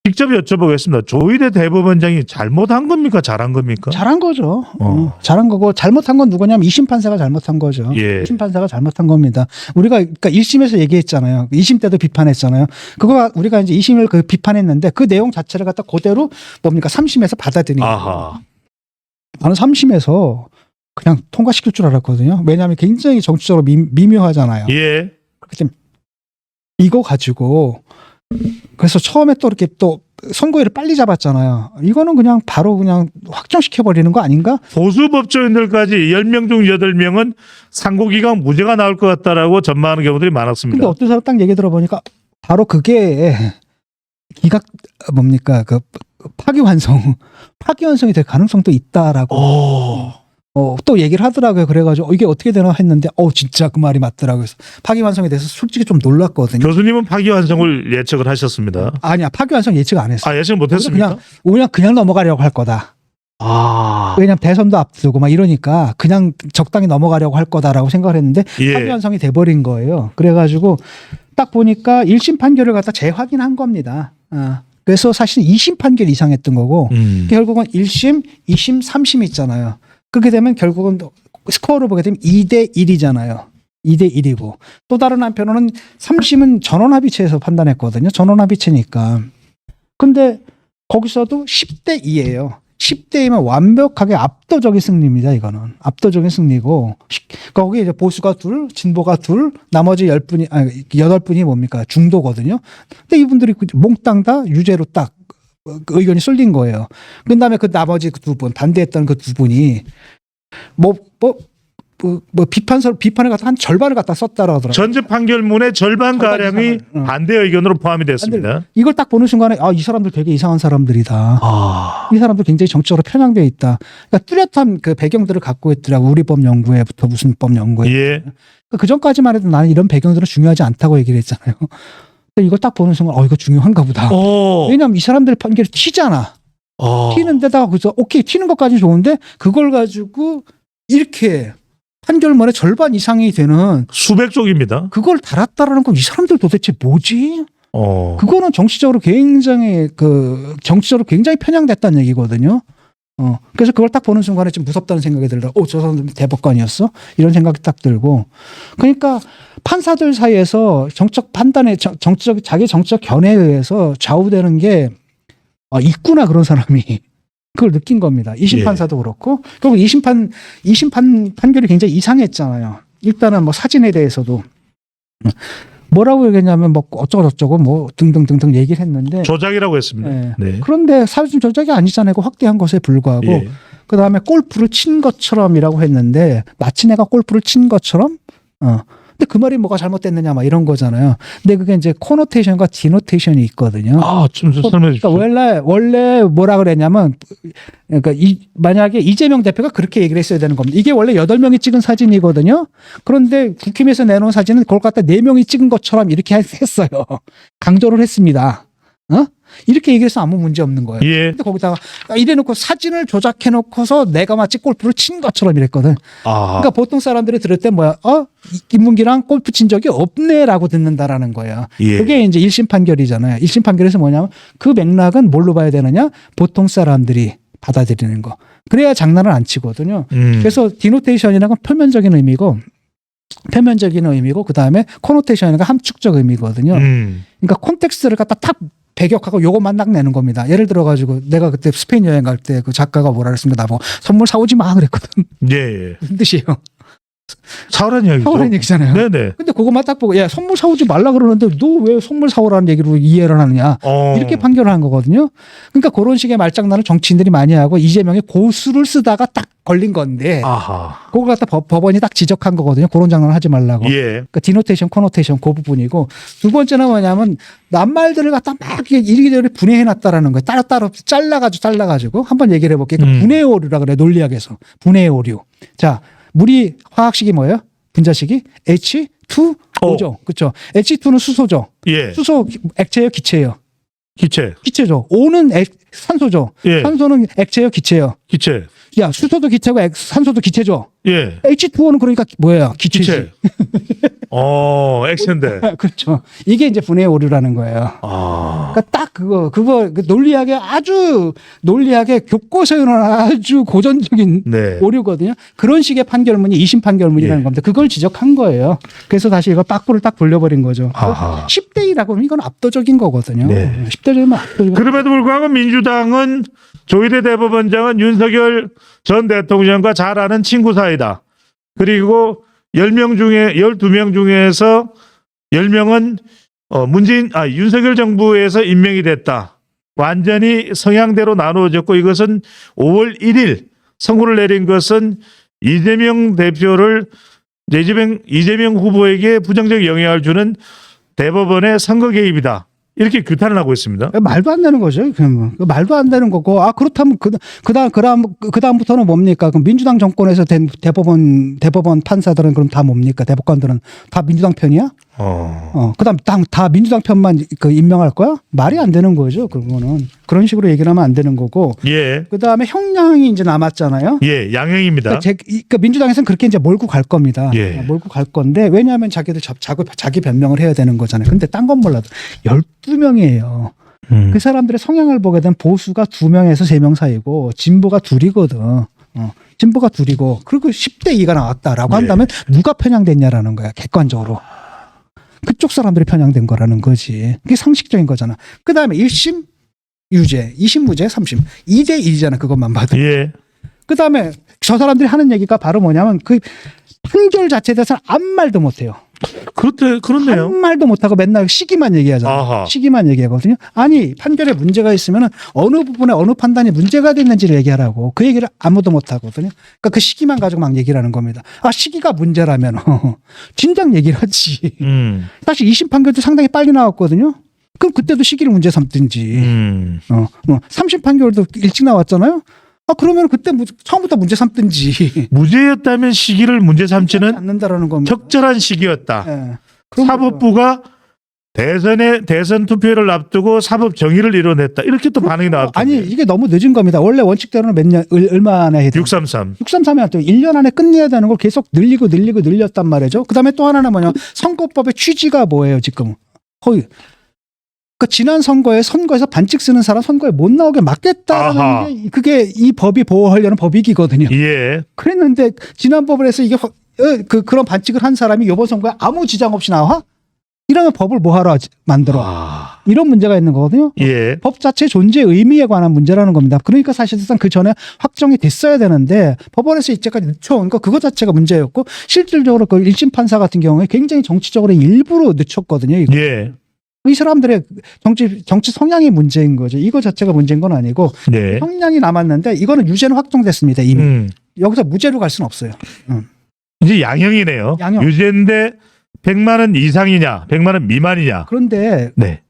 직접 여쭤보겠습니다. 조희대 대법원장이 잘못한 겁니까? 잘한 겁니까? 잘한 거죠. 잘한 거고 잘못한 건 누구냐면 2심 판사가 잘못한 거죠. 2심 판사가 잘못한 겁니다. 우리가 그러니까 1심에서 얘기했잖아요. 2심 때도 비판했잖아요. 그거 우리가 이제 2심을 그 비판했는데 그 내용 자체를 갖다 그대로 뭡니까? 3심에서 받아들인 거예요. 나는 3심에서 그냥 통과시킬 줄 알았거든요. 왜냐하면 굉장히 정치적으로 미묘하잖아요. 그렇기 때문에 이거 가지고 그래서 처음에 또 이렇게 또 선고일을 빨리 잡았잖아요. 이거는 그냥 바로 그냥 확정시켜버리는 거 아닌가? 보수 법조인들까지 10명 중 8명은 상고기각 무죄가 나올 것 같다라고 전망하는 경우들이 많았습니다. 근데 어떤 사람 딱 얘기 들어보니까 바로 그게 기각 뭡니까? 그 파기환송이 될 가능성도 있다라고. 또 얘기를 하더라고요. 그래가지고 이게 어떻게 되나 했는데 진짜 그 말이 맞더라고요. 그래서 파기환송에 대해서 솔직히 좀 놀랐거든요. 교수님은 파기환송을 예측을 하셨습니다. 아니야. 파기환송 예측 안 했어요. 예측 못했습니까? 그냥 넘어가려고 할 거다. 왜냐면 대선도 앞두고 막 이러니까 그냥 적당히 넘어가려고 할 거다라고 생각을 했는데 파기환송이 돼버린 거예요. 그래가지고 딱 보니까 1심 판결을 갖다 재확인한 겁니다. 그래서 사실 2심 판결 이상했던 거고 결국은 1심, 2심, 3심 있잖아요. 그렇게 되면 결국은 스코어를 보게 되면 2대 1이잖아요. 2대 1이고 또 다른 한편으로는 3심은 전원합의체에서 판단했거든요. 전원합의체니까. 근데 거기서도 10대 2예요. 10대이면 완벽하게 압도적인 승리입니다. 이거는 압도적인 승리고 거기 이제 보수가 둘, 진보가 둘, 나머지 8분이 뭡니까 중도거든요. 근데 이분들이 몽땅 다 유죄로 딱 의견이 쏠린 거예요. 그다음에 그 나머지 그 두 분 반대했던 그 두 분이 비판을 갖다 한 절반을 갖다 썼다라고 하더라고요. 전체 판결문의 절반 가량이 반대 의견으로 포함이 됐습니다. 이걸 딱 보는 순간에 이 사람들 되게 이상한 사람들이다. 이 사람들 굉장히 정치적으로 편향되어 있다. 그러니까 뚜렷한 그 배경들을 갖고 있더라고. 우리 법 연구회부터 무슨 법 연구회. 그 전까지만 해도 나는 이런 배경들은 중요하지 않다고 얘기를 했잖아요. 근데 이걸 딱 보는 순간 이거 중요한가 보다. 왜냐하면 이 사람들 판결이 튀잖아. 튀는 데다가 그래서 오케이 튀는 것까지 좋은데 그걸 가지고 이렇게 판결문의 절반 이상이 되는 수백 쪽입니다. 그걸 달았다라는 건 이 사람들 도대체 뭐지? 그거는 정치적으로 굉장히 편향됐다는 얘기거든요. 그래서 그걸 딱 보는 순간에 좀 무섭다는 생각이 들더라고요. 저 사람 대법관이었어? 이런 생각이 딱 들고. 그러니까 판사들 사이에서 정적 판단에 자기 정적 견해에 의해서 좌우되는 게 있구나 그런 사람이. 그걸 느낀 겁니다. 2심 판사도 그렇고. 그리고 2심 판결이 굉장히 이상했잖아요. 일단은 사진에 대해서도 뭐라고 얘기했냐면 뭐 어쩌고저쩌고 뭐 등등등등 얘기를 했는데 조작이라고 했습니다. 네. 네. 그런데 사진 조작이 아니잖아요. 그 확대한 것에 불구하고 예. 그다음에 골프를 친 것처럼이라고 했는데 마치 내가 골프를 친 것처럼 근데 그 말이 뭐가 잘못됐느냐 막 이런 거잖아요. 근데 그게 이제 코노테이션과 디노테이션이 있거든요. 좀 설명해 주십시오. 그러니까 원래 뭐라 그랬냐면 그러니까 만약에 이재명 대표가 그렇게 얘기를 했어야 되는 겁니다. 이게 원래 8명이 찍은 사진이거든요. 그런데 국힘에서 내놓은 사진은 그걸 갖다 4명이 찍은 것처럼 이렇게 했어요. 강조를 했습니다. 이렇게 얘기해서 아무 문제 없는 거예요. 예. 근데 거기다가 이래놓고 사진을 조작해놓고서 내가 마치 골프를 친 것처럼 이랬거든. 그러니까 보통 사람들이 들을 때 뭐야? 김문기랑 골프 친 적이 없네라고 듣는다라는 거예요. 예. 그게 이제 1심 판결이잖아요. 1심 판결에서 뭐냐면 그 맥락은 뭘로 봐야 되느냐? 보통 사람들이 받아들이는 거. 그래야 장난을 안 치거든요. 그래서 디노테이션이라는 건 표면적인 의미고 그다음에 코노테이션이라는 건 함축적 의미거든요. 그러니까 콘텍스트를 갖다 딱 배격하고 요것만 딱 내는 겁니다. 예를 들어가지고 내가 그때 스페인 여행 갈 때 그 작가가 뭐라 그랬습니다. 나보고 선물 사오지 마 그랬거든. 예. 무슨 뜻이에요? 사오라는 얘기죠. 사오라는 얘기잖아요. 네네. 근데 그것만 딱 보고 야 선물 사오지 말라 그러는데 너 왜 선물 사오라는 얘기로 이해를 하느냐. 이렇게 판결을 한 거거든요. 그러니까 그런 식의 말장난을 정치인들이 많이 하고 이재명이 고수를 쓰다가 딱 걸린 건데 그걸 갖다 법원이 딱 지적한 거거든요. 그런 장난을 하지 말라고. 예. 그러니까 디노테이션, 코노테이션 그 부분이고 두 번째는 뭐냐면 낱말들을 갖다 막 이리저리 분해해놨다라는 거예요. 따로따로 잘라가지고 한번 얘기를 해볼게요. 그러니까 분해 오류라 그래 논리학에서 분해 오류. 자, 물이 화학식이 뭐예요? 분자식이 H2O죠. 그렇죠. H2는 수소죠. 예. 수소 액체예요, 기체예요? 기체. 기체죠. O는 산소죠. 예. 산소는 액체예요, 기체예요? 기체. 야, 수소도 기체고 산소도 기체죠. 예. H2O는 그러니까 뭐예요? 기체지. 기체. 엑센데. 그렇죠. 이게 이제 분해 오류라는 거예요. 그러니까 딱 그거 그 논리학의 아주 논리학의 교과서에 나오는 아주 고전적인 네. 오류거든요. 그런 식의 판결문이 2심 판결문이라는 예. 겁니다. 그걸 지적한 거예요. 그래서 다시 이걸 빠꾸를 딱 돌려버린 거죠. 아하. 10대 2라고 하면 이건 압도적인 거거든요. 네. 10대 1이면 압도적인. 그럼에도 불구하고 민주당은 조희대 대법원장은 윤석열 전 대통령과 잘 아는 친구 사이다. 그리고 10명 중에 12명 중에서 10명은 윤석열 정부에서 임명이 됐다. 완전히 성향대로 나누어졌고 이것은 5월 1일 선고를 내린 것은 이재명 대표를 이재명 후보에게 부정적 영향을 주는 대법원의 선거 개입이다. 이렇게 규탄을 하고 있습니다. 말도 안 되는 거죠. 그러면 말도 안 되는 거고 그렇다면 그다음부터는 뭡니까? 그럼 민주당 정권에서 된 대법원 판사들은 그럼 다 뭡니까? 대법관들은 다 민주당 편이야? 그다음 다 민주당 편만 임명할 거야? 말이 안 되는 거죠. 그거는 그런 식으로 얘기를 하면 안 되는 거고. 예. 그다음에 형량이 이제 남았잖아요. 예, 양형입니다. 그러니까 민주당에서는 그렇게 이제 몰고 갈 겁니다. 예. 몰고 갈 건데 왜냐하면 자기들 자기 변명을 해야 되는 거잖아요. 근데 딴 건 몰라도 12명이에요. 그 사람들의 성향을 보게 되면 보수가 2명에서 3명 사이고 진보가 2이거든. 진보가 2이고 그리고 10대 2가 나왔다라고 한다면 누가 편향됐냐라는 거야. 객관적으로. 그쪽 사람들이 편향된 거라는 거지. 그게 상식적인 거잖아. 그다음에 1심 유죄, 2심 무죄, 3심 2대 1이잖아. 그것만 봐도. 예. 그다음에 저 사람들이 하는 얘기가 바로 뭐냐면 그 판결 자체에 대해서는 아무 말도 못해요. 그렇네요. 한 말도 못하고 맨날 시기만 얘기하잖아요. 아하. 시기만 얘기하거든요. 아니 판결에 문제가 있으면 어느 부분에 어느 판단이 문제가 됐는지를 얘기하라고. 그 얘기를 아무도 못하거든요. 그러니까 그 시기만 가지고 막 얘기를 하는 겁니다. 시기가 문제라면 진작 얘기를 하지. 사실 2심 판결도 상당히 빨리 나왔거든요. 그럼 그때도 시기를 문제 삼든지. 3심 판결도 일찍 나왔잖아요. 그러면 그때 처음부터 문제 삼든지. 무죄였다면 시기를 문제 삼지는 않는다라는 겁니다. 적절한 시기였다. 네. 사법부가 대선 투표를 앞두고 사법 정의를 이뤄냈다. 이렇게 또 반응이 나왔다. 아니 이게 너무 늦은 겁니다. 원래 원칙대로는 몇 년 얼마 안에 해야 돼요? 633. 633이 또 1년 안에 끝내야 되는 걸 계속 늘렸단 말이죠. 그다음에 또 하나는 뭐냐? 선거법의 취지가 뭐예요, 지금? 거의 그러니까 지난 선거에서 반칙 쓰는 사람 선거에 못 나오게 막겠다라는 게 그게 이 법이 보호하려는 법이기거든요. 예. 그랬는데 지난 법원에서 이게 그런 반칙을 한 사람이 이번 선거에 아무 지장 없이 나와? 이러면 법을 뭐하러 만들어? 이런 문제가 있는 거거든요. 예. 법 자체 존재 의미에 관한 문제라는 겁니다. 그러니까 사실상 그 전에 확정이 됐어야 되는데 법원에서 이제까지 늦춰온 거 그거 자체가 문제였고 실질적으로 그 1심 판사 같은 경우에 굉장히 정치적으로 일부러 늦췄거든요. 이거. 예. 이 사람들의 정치 성향이 문제인 거죠. 이거 자체가 문제인 건 아니고 네. 형량이 남았는데 이거는 유죄는 확정됐습니다. 이미. 여기서 무죄로 갈 수는 없어요. 이제 양형이네요. 양형. 유죄인데 100만 원 이상이냐, 100만 원 미만이냐. 그런데 네.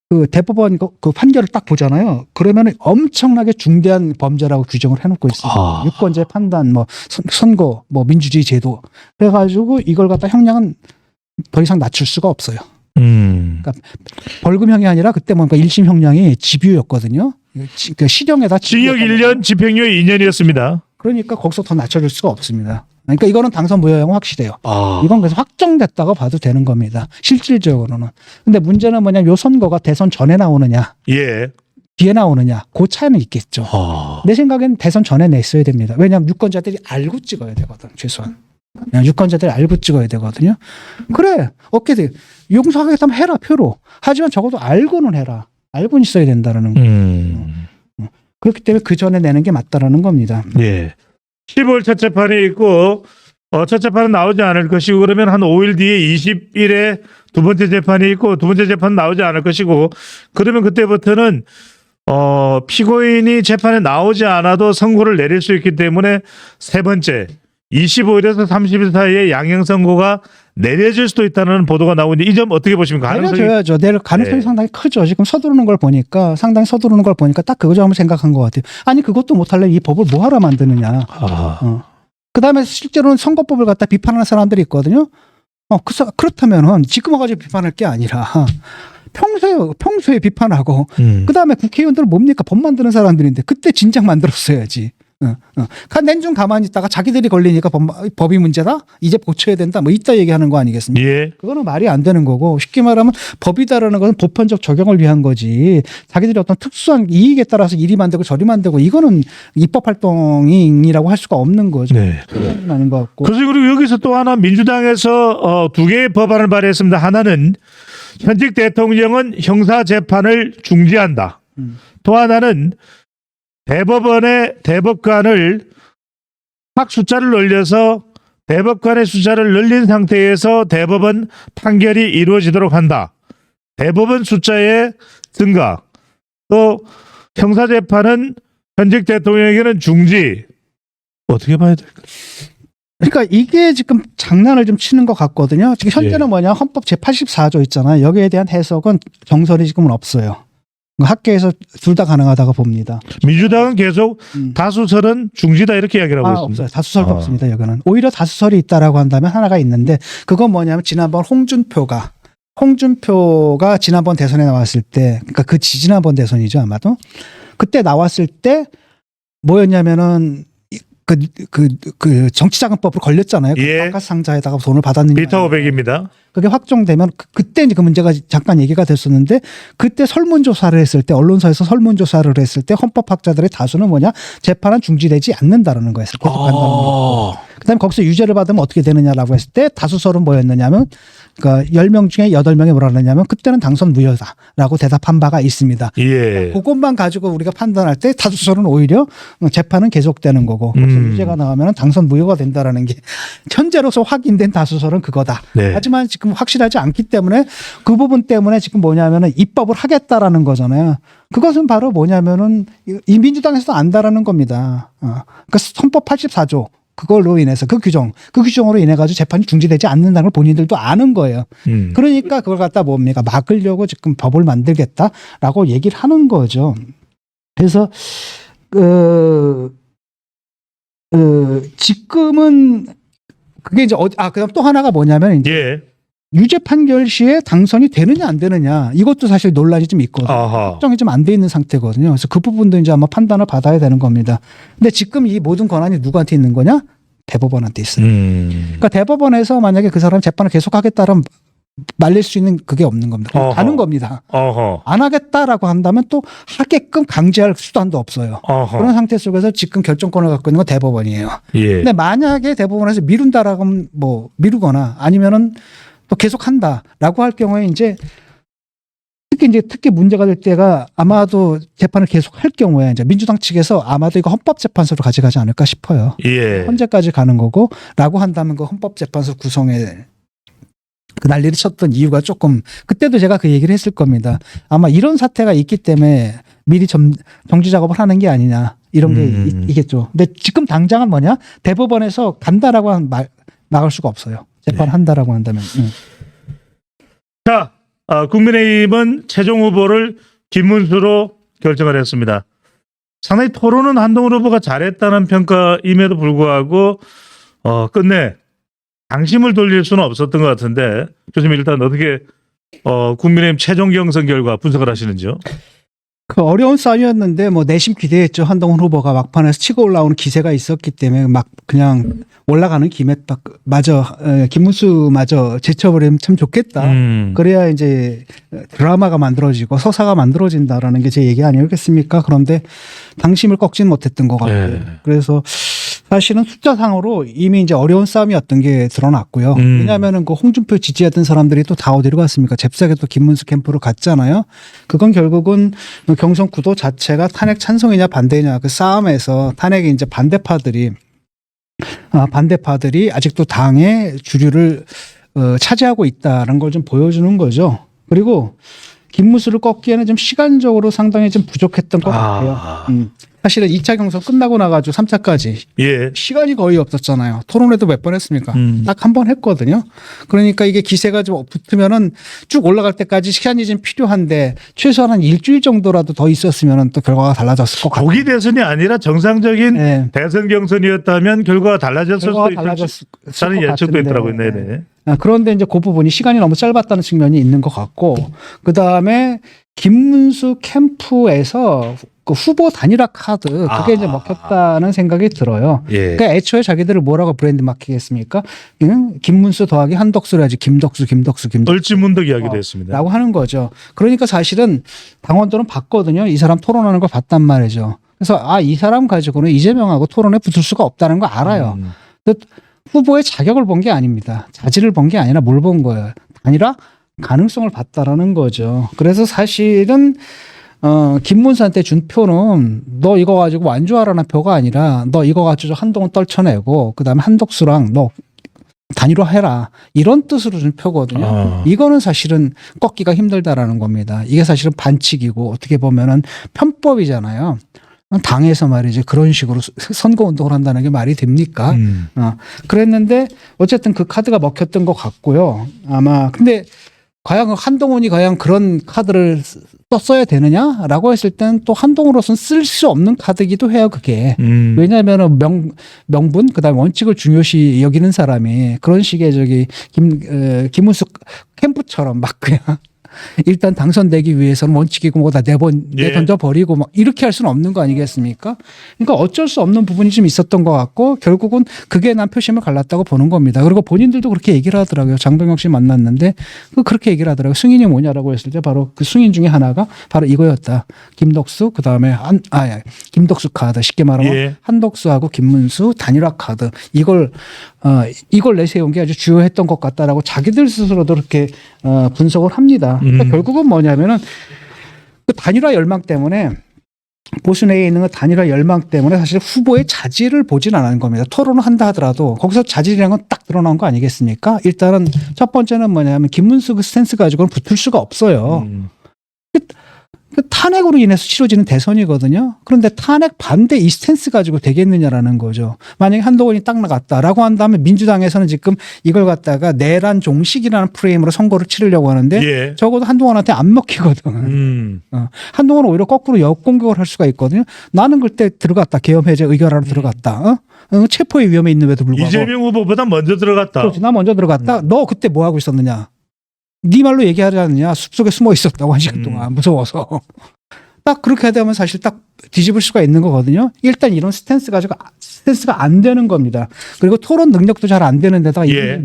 그 대법원 그 판결을 딱 보잖아요. 그러면 엄청나게 중대한 범죄라고 규정을 해놓고 있습니다. 아. 유권자 판단, 뭐 선거, 뭐 민주주의 제도. 그래가지고 이걸 갖다 형량은 더 이상 낮출 수가 없어요. 벌금형이 아니라 그때 뭔가 1심 형량이 집유였거든요. 그 실형에다 징역 1년, 집행유예 2년이었습니다. 그러니까 거기서 더 낮춰줄 수가 없습니다. 그러니까 이거는 당선 무효형 확실해요. 아. 이건 그래서 확정됐다고 봐도 되는 겁니다. 실질적으로는. 근데 문제는 뭐냐면 요 선거가 대선 전에 나오느냐, 예. 뒤에 나오느냐, 그 차이는 있겠죠. 아. 내 생각엔 대선 전에 냈어야 됩니다. 왜냐하면 유권자들이 알고 찍어야 되거든, 최소한. 유권자들이 알고 찍어야 되거든요. 그래, 어떻게든 용서하겠다면 해라, 표로. 하지만 적어도 알고는 해라. 알고는 있어야 된다는 거. 그렇기 때문에 그 전에 내는 게 맞다라는 겁니다. 예. 10월 첫 재판이 있고 첫 재판은 나오지 않을 것이고 그러면 한 5일 뒤에 20일에 두 번째 재판이 있고 두 번째 재판은 나오지 않을 것이고 그러면 그때부터는 피고인이 재판에 나오지 않아도 선고를 내릴 수 있기 때문에 세 번째 25일에서 30일 사이에 양형 선고가 내려질 수도 있다는 보도가 나오는데 이 점 어떻게 보십니까? 내려줘야죠. 내릴 가능성이 네. 상당히 크죠. 지금 서두르는 걸 보니까 상당히 서두르는 걸 보니까 딱 그거 좀 생각한 것 같아요. 아니 그것도 못할래 이 법을 뭐하러 만드느냐. 그다음에 실제로는 선거법을 갖다 비판하는 사람들이 있거든요. 그렇다면은 지금 와가지고 비판할 게 아니라 평소에 비판하고 그다음에 국회의원들은 뭡니까 법 만드는 사람들인데 그때 진작 만들었어야지. 낸좀 가만히 있다가 자기들이 걸리니까 법이 문제다? 이제 고쳐야 된다? 뭐 이따 얘기하는 거 아니겠습니까? 예. 그거는 말이 안 되는 거고 쉽게 말하면 법이다라는 것은 보편적 적용을 위한 거지 자기들이 어떤 특수한 이익에 따라서 이리 만들고 저리 만들고 이거는 입법 활동이라고 할 수가 없는 거죠. 네. 그건 아닌 것 같고. 그리고 여기서 또 하나 민주당에서 두 개의 법안을 발의했습니다. 하나는 현직 대통령은 형사 재판을 중지한다. 또 하나는 대법관을 확 숫자를 늘려서 대법관의 숫자를 늘린 상태에서 대법원 판결이 이루어지도록 한다. 대법원 숫자의 증가. 또 형사재판은 현직 대통령에게는 중지. 어떻게 봐야 될까요? 그러니까 이게 지금 장난을 좀 치는 것 같거든요. 지금 현재는 뭐냐 헌법 제84조 있잖아요. 여기에 대한 해석은 정설이 지금은 없어요. 학계에서 둘 다 가능하다고 봅니다. 민주당은 계속 다수설은 중지다 이렇게 이야기를 하고 있습니다. 없어요. 다수설도 없습니다. 여기는. 오히려 다수설이 있다라고 한다면 하나가 있는데 그건 뭐냐면 지난번 홍준표가 지난번 대선에 나왔을 때 그러니까 그 지난번 대선이죠 아마도 그때 나왔을 때 뭐였냐면은 그 정치자금법으로 걸렸잖아요. 예. 바깥 상자에다가 돈을 받았느냐. 미터 500입니다. 그게 확정되면 그때 이제 그 문제가 잠깐 얘기가 됐었는데 그때 설문조사를 했을 때 언론사에서 설문조사를 했을 때 헌법학자들의 다수는 뭐냐 재판은 중지되지 않는다라는 거였어요. 계속 간다는 거. 그다음에 거기서 유죄를 받으면 어떻게 되느냐라고 했을 때 다수설은 뭐였느냐면 그러니까 10명 중에 8명이 뭐라 그러냐면 그때는 당선 무효다라고 대답한 바가 있습니다. 예. 그것만 가지고 우리가 판단할 때 다수설은 오히려 재판은 계속되는 거고 거기서 유죄가 나오면 당선 무효가 된다라는 게 현재로서 확인된 다수설은 그거다. 네. 하지만 지금 확실하지 않기 때문에 그 부분 때문에 지금 뭐냐면은 입법을 하겠다라는 거잖아요. 그것은 바로 뭐냐면은 이 민주당에서도 안다라는 겁니다. 그러니까 헌법 84조 그걸로 인해서 그 규정으로 인해 가지고 재판이 중지되지 않는다는 걸 본인들도 아는 거예요. 그러니까 그걸 갖다 뭡니까 막으려고 지금 법을 만들겠다라고 얘기를 하는 거죠. 그래서 지금은 그게 이제 그다음 또 하나가 뭐냐면 이제 예. 유죄 판결 시에 당선이 되느냐 안 되느냐 이것도 사실 논란이 좀 있거든요. 확정이 좀 안 돼 있는 상태거든요. 그래서 그 부분도 이제 아마 판단을 받아야 되는 겁니다. 근데 지금 이 모든 권한이 누구한테 있는 거냐? 대법원한테 있어요. 그러니까 대법원에서 만약에 그 사람 재판을 계속하겠다면 말릴 수 있는 그게 없는 겁니다. 가는 겁니다. 안 하겠다라고 한다면 또 하게끔 강제할 수단도 없어요. 그런 상태 속에서 지금 결정권을 갖고 있는 건 대법원이에요. 예. 근데 만약에 대법원에서 미룬다라고 하면 뭐 미루거나 아니면은 또 계속한다라고 할 경우에 이제 특히 문제가 될 때가 아마도 재판을 계속 할 경우에 이제 민주당 측에서 아마도 이거 헌법재판소로 가져가지 않을까 싶어요. 예. 헌재까지 가는 거고,라고 한다면 그 헌법재판소 구성에 그 난리를 쳤던 이유가 조금 그때도 제가 그 얘기를 했을 겁니다. 아마 이런 사태가 있기 때문에 미리 정지 작업을 하는 게 아니냐 이런 게 있겠죠. 근데 지금 당장은 뭐냐? 대법원에서 간다라고 막을 수가 없어요. 재판한다라고 한다면. 자, 국민의힘은 최종 후보를 김문수로 결정을 했습니다. 상당히 토론은 한동훈 후보가 잘했다는 평가임에도 불구하고 끝내 당심을 돌릴 수는 없었던 것 같은데 교수님 일단 어떻게 국민의힘 최종 경선 결과 분석을 하시는지요? 그 어려운 싸움이었는데 뭐 내심 기대했죠. 한동훈 후보가 막판에서 치고 올라오는 기세가 있었기 때문에 막 그냥 올라가는 김에 딱 김문수마저 제쳐버리면 참 좋겠다. 그래야 이제 드라마가 만들어지고 서사가 만들어진다라는 게 제 얘기 아니었겠습니까? 그런데 당심을 꺾지는 못했던 것 같아요. 네. 그래서 사실은 숫자상으로 이미 이제 어려운 싸움이었던 게 드러났고요. 왜냐하면은 그 홍준표 지지했던 사람들이 또 다 어디로 갔습니까? 잽싸게 또 김문수 캠프로 갔잖아요. 그건 결국은 경선 구도 자체가 탄핵 찬성이냐 반대냐 그 싸움에서 탄핵이 이제 반대파들이 아직도 당의 주류를 차지하고 있다는 걸 좀 보여주는 거죠. 그리고 김문수를 꺾기에는 좀 시간적으로 상당히 좀 부족했던 것 같아요. 사실은 2차 경선 끝나고 나가지고 3차까지 예. 시간이 거의 없었잖아요. 토론회도 몇 번 했습니까? 딱 한 번 했거든요. 그러니까 이게 기세가 좀 붙으면은 쭉 올라갈 때까지 시간이 좀 필요한데 최소한 한 일주일 정도라도 더 있었으면은 또 결과가 달라졌을 것 같아요. 조기 대선이 아니라 정상적인 네. 대선 경선이었다면 결과가 달라졌을 수도 있다는 예측도 있더라고요. 네네. 그런데 이제 그 부분이 시간이 너무 짧았다는 측면이 있는 것 같고, 그 다음에 김문수 캠프에서 그 후보 단일화 카드 그게 이제 먹혔다는 생각이 들어요. 예. 그러니까 애초에 자기들을 뭐라고 브랜드 마킹했습니까? 김문수 더하기 한덕수를 하지 김덕수. 얼찌문덕 이야기도 했습니다. 라고 하는 거죠. 그러니까 사실은 당원들은 봤거든요. 이 사람 토론하는 걸 봤단 말이죠. 그래서 이 사람 가지고는 이재명하고 토론에 붙을 수가 없다는 걸 알아요. 후보의 자격을 본 게 아닙니다. 자질을 본 게 아니라 뭘 본 거예요. 아니라 가능성을 봤다라는 거죠. 그래서 사실은 김문수한테 준 표는 너 이거 가지고 완주하라는 표가 아니라 너 이거 가지고 한동훈 떨쳐내고 그다음에 한덕수랑 너 단일화해라 이런 뜻으로 준 표거든요. 이거는 사실은 꺾기가 힘들다라는 겁니다. 이게 사실은 반칙이고 어떻게 보면은 편법이잖아요. 당에서 말이죠. 그런 식으로 선거운동을 한다는 게 말이 됩니까? 그랬는데 어쨌든 그 카드가 먹혔던 것 같고요. 아마 근데 과연 한동훈이 과연 그런 카드를 썼어야 되느냐라고 했을 땐 또 한동훈으로서는 쓸 수 없는 카드이기도 해요. 그게. 왜냐하면 명분 그다음에 원칙을 중요시 여기는 사람이 그런 식의 김문수 캠프처럼 막 그냥 일단 당선되기 위해서는 원칙이고 뭐다 내던져 버리고 막 이렇게 할 수는 없는 거 아니겠습니까? 그러니까 어쩔 수 없는 부분이 좀 있었던 것 같고 결국은 그게 난 표심을 갈랐다고 보는 겁니다. 그리고 본인들도 그렇게 얘기를 하더라고요. 장동혁 씨 만났는데 그렇게 얘기를 하더라고요. 승인이 뭐냐라고 했을 때 바로 그 승인 중에 하나가 바로 이거였다. 김덕수 그다음에 김덕수 카드 쉽게 말하면 한덕수하고 김문수 단일화 카드 이걸 내세운 게 아주 주요했던 것 같다라고 자기들 스스로도 그렇게 분석을 합니다. 그러니까 결국은 뭐냐면은 그 단일화 열망 때문에 보수 내에 있는 그 단일화 열망 때문에 사실 후보의 자질을 보진 않은 겁니다. 토론을 한다 하더라도 거기서 자질이라는 건 딱 드러난 거 아니겠습니까? 일단은 첫 번째는 뭐냐면 김문수 그 스탠스 가지고는 붙을 수가 없어요. 그 탄핵으로 인해서 치러지는 대선이거든요. 그런데 탄핵 반대 이 스탠스 가지고 되겠느냐라는 거죠. 만약에 한동훈이 딱 나갔다라고 한다면 민주당에서는 지금 이걸 갖다가 내란 종식이라는 프레임으로 선거를 치르려고 하는데 적어도 한동훈한테 안 먹히거든. 한동훈은 오히려 거꾸로 역공격을 할 수가 있거든요. 나는 그때 들어갔다. 계엄 해제 의결하러 들어갔다. 체포의 위험에 있는데도 불구하고. 이재명 후보보다 먼저 들어갔다. 그렇지. 나 먼저 들어갔다. 너 그때 뭐 하고 있었느냐. 네 말로 얘기하지 않느냐. 숲속에 숨어 있었다고 한 시간 동안 무서워서. 딱 그렇게 되면 사실 딱 뒤집을 수가 있는 거거든요. 일단 이런 스탠스가 안 되는 겁니다. 그리고 토론 능력도 잘 안 되는 데다가 예.